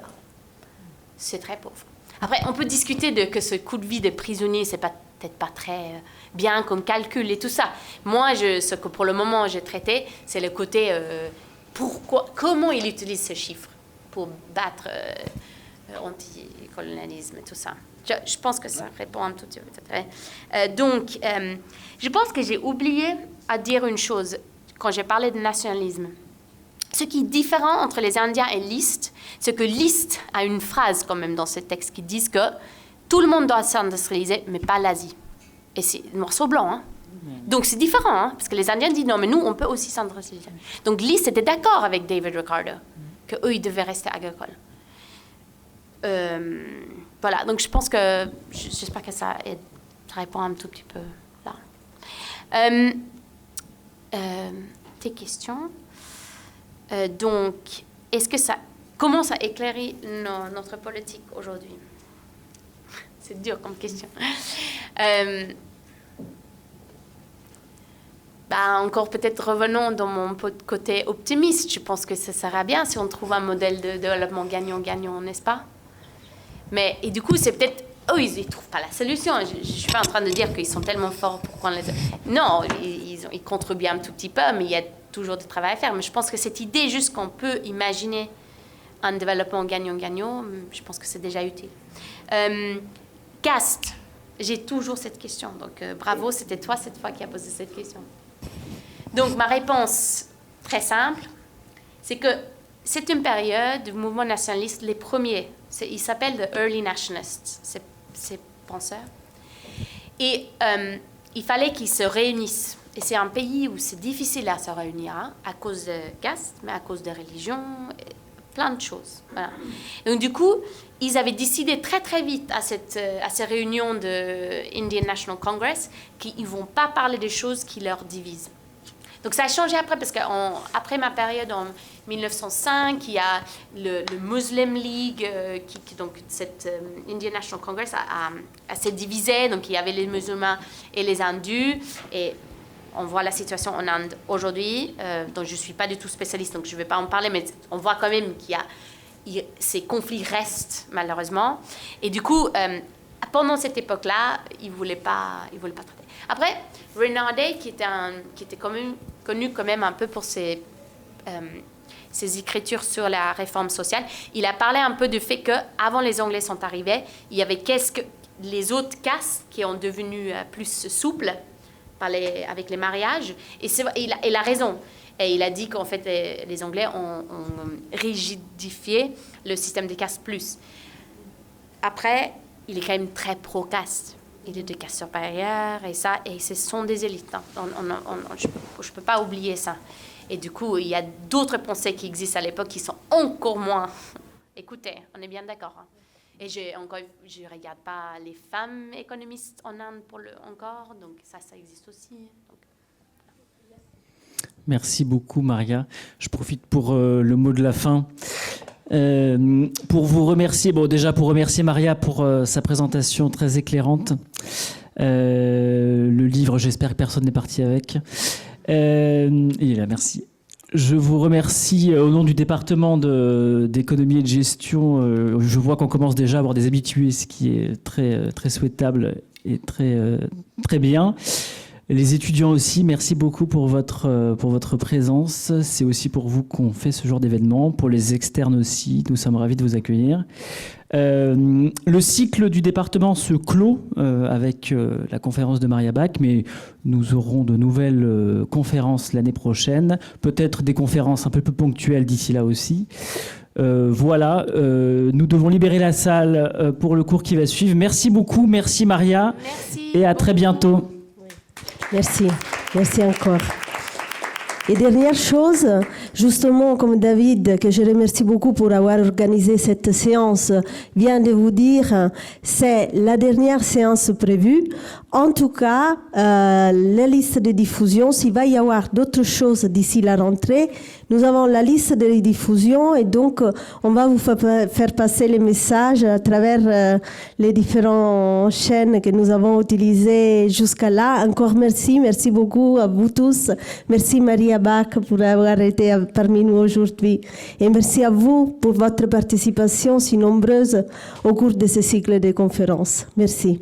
Speaker 1: c'est très pauvre. Après, on peut discuter que ce coût de vie des prisonniers, c'est peut-être pas très bien comme calcul et tout ça. Moi, ce que pour le moment j'ai traité, c'est le côté... comment il utilise ce chiffre pour battre anti-colonialisme et tout ça. Je pense que ça répond un tout petit peu. Donc, je pense que j'ai oublié à dire une chose quand j'ai parlé de nationalisme. Ce qui est différent entre les Indiens et l'East, c'est que l'East a une phrase quand même dans ce texte qui dit que tout le monde doit s'industrialiser, mais pas l'Asie. Et c'est noir sur blanc, hein. Donc, c'est différent, hein, parce que les Indiens disent non, mais nous, on peut aussi s'industrialiser. Donc, l'East était d'accord avec David Ricardo qu'eux, ils devaient rester agricoles. Voilà, donc je pense que... J'espère que ça répond un tout petit peu là. Tes questions. Donc, comment ça éclaire notre politique aujourd'hui? C'est dur comme question. Encore peut-être revenons dans mon côté optimiste. Je pense que ça sera bien si on trouve un modèle de développement gagnant-gagnant, n'est-ce pas? Et du coup, c'est peut-être... eux, ils ne trouvent pas la solution. Je ne suis pas en train de dire qu'ils sont tellement forts pour qu'on les... Non, ils contribuent un tout petit peu, mais il y a toujours du travail à faire. Mais je pense que cette idée, juste qu'on peut imaginer un développement gagnant-gagnant, je pense que c'est déjà utile. Caste, j'ai toujours cette question. Donc, bravo, c'était toi cette fois qui a posé cette question. Donc, ma réponse, très simple, c'est que c'est une période du mouvement nationaliste, les premiers. Ils s'appellent the early nationalists, ces penseurs. Et il fallait qu'ils se réunissent. Et c'est un pays où c'est difficile à se réunir, hein, à cause de caste, mais à cause de religion, plein de choses. Voilà. Donc du coup, ils avaient décidé très très vite à cette réunion de Indian National Congress qu'ils ne vont pas parler des choses qui leur divisent. Donc ça a changé après, parce qu'après ma période en 1905, il y a le Muslim League, donc cette Indian National Congress s'est divisé, donc il y avait les musulmans et les hindous, et on voit la situation en Inde aujourd'hui, donc je ne suis pas du tout spécialiste, donc je ne vais pas en parler, mais on voit quand même ces conflits restent, malheureusement. Et du coup, pendant cette époque-là, ils ne voulaient pas traiter. Après, Renardet, qui était connu quand même un peu pour ses écritures sur la réforme sociale, il a parlé un peu du fait qu'avant les Anglais sont arrivés, il y avait les autres castes qui ont devenu plus souples avec les mariages. Et il a raison. Et il a dit qu'en fait, les Anglais ont rigidifié le système des castes plus. Après, il est quand même très pro-caste. Il est de caste supérieure et ce sont des élites. Hein. Je ne peux pas oublier ça. Et du coup, il y a d'autres pensées qui existent à l'époque qui sont encore moins... Écoutez, on est bien d'accord. Hein. Et je ne regarde pas les femmes économistes en Inde encore, donc ça existe aussi. Donc,
Speaker 9: Merci beaucoup, Maria. Je profite pour le mot de la fin. Pour vous remercier, pour remercier Maria pour sa présentation très éclairante. Le livre, j'espère que personne n'est parti avec. Il est là, merci. Je vous remercie au nom du département d'économie et de gestion. Je vois qu'on commence déjà à avoir des habitués, ce qui est très, très souhaitable et très, très bien. Les étudiants aussi, merci beaucoup pour votre présence. C'est aussi pour vous qu'on fait ce genre d'événement. Pour les externes aussi, nous sommes ravis de vous accueillir. Le cycle du département se clôt avec la conférence de Maria Bach, mais nous aurons de nouvelles conférences l'année prochaine, peut-être des conférences un peu plus ponctuelles d'ici là aussi. Voilà, nous devons libérer la salle pour le cours qui va suivre. Merci beaucoup, merci Maria, et à très bientôt.
Speaker 2: Merci, merci encore. Et dernière chose, justement, comme David, que je remercie beaucoup pour avoir organisé cette séance, vient de vous dire, c'est la dernière séance prévue. En tout cas, la liste de diffusion, s'il va y avoir d'autres choses d'ici la rentrée, nous avons la liste de diffusion et donc on va vous faire passer les messages à travers les différentes chaînes que nous avons utilisées jusqu'à là. Encore merci beaucoup à vous tous. Merci Maria Bach pour avoir été parmi nous aujourd'hui. Et merci à vous pour votre participation si nombreuse au cours de ce cycle de conférences. Merci.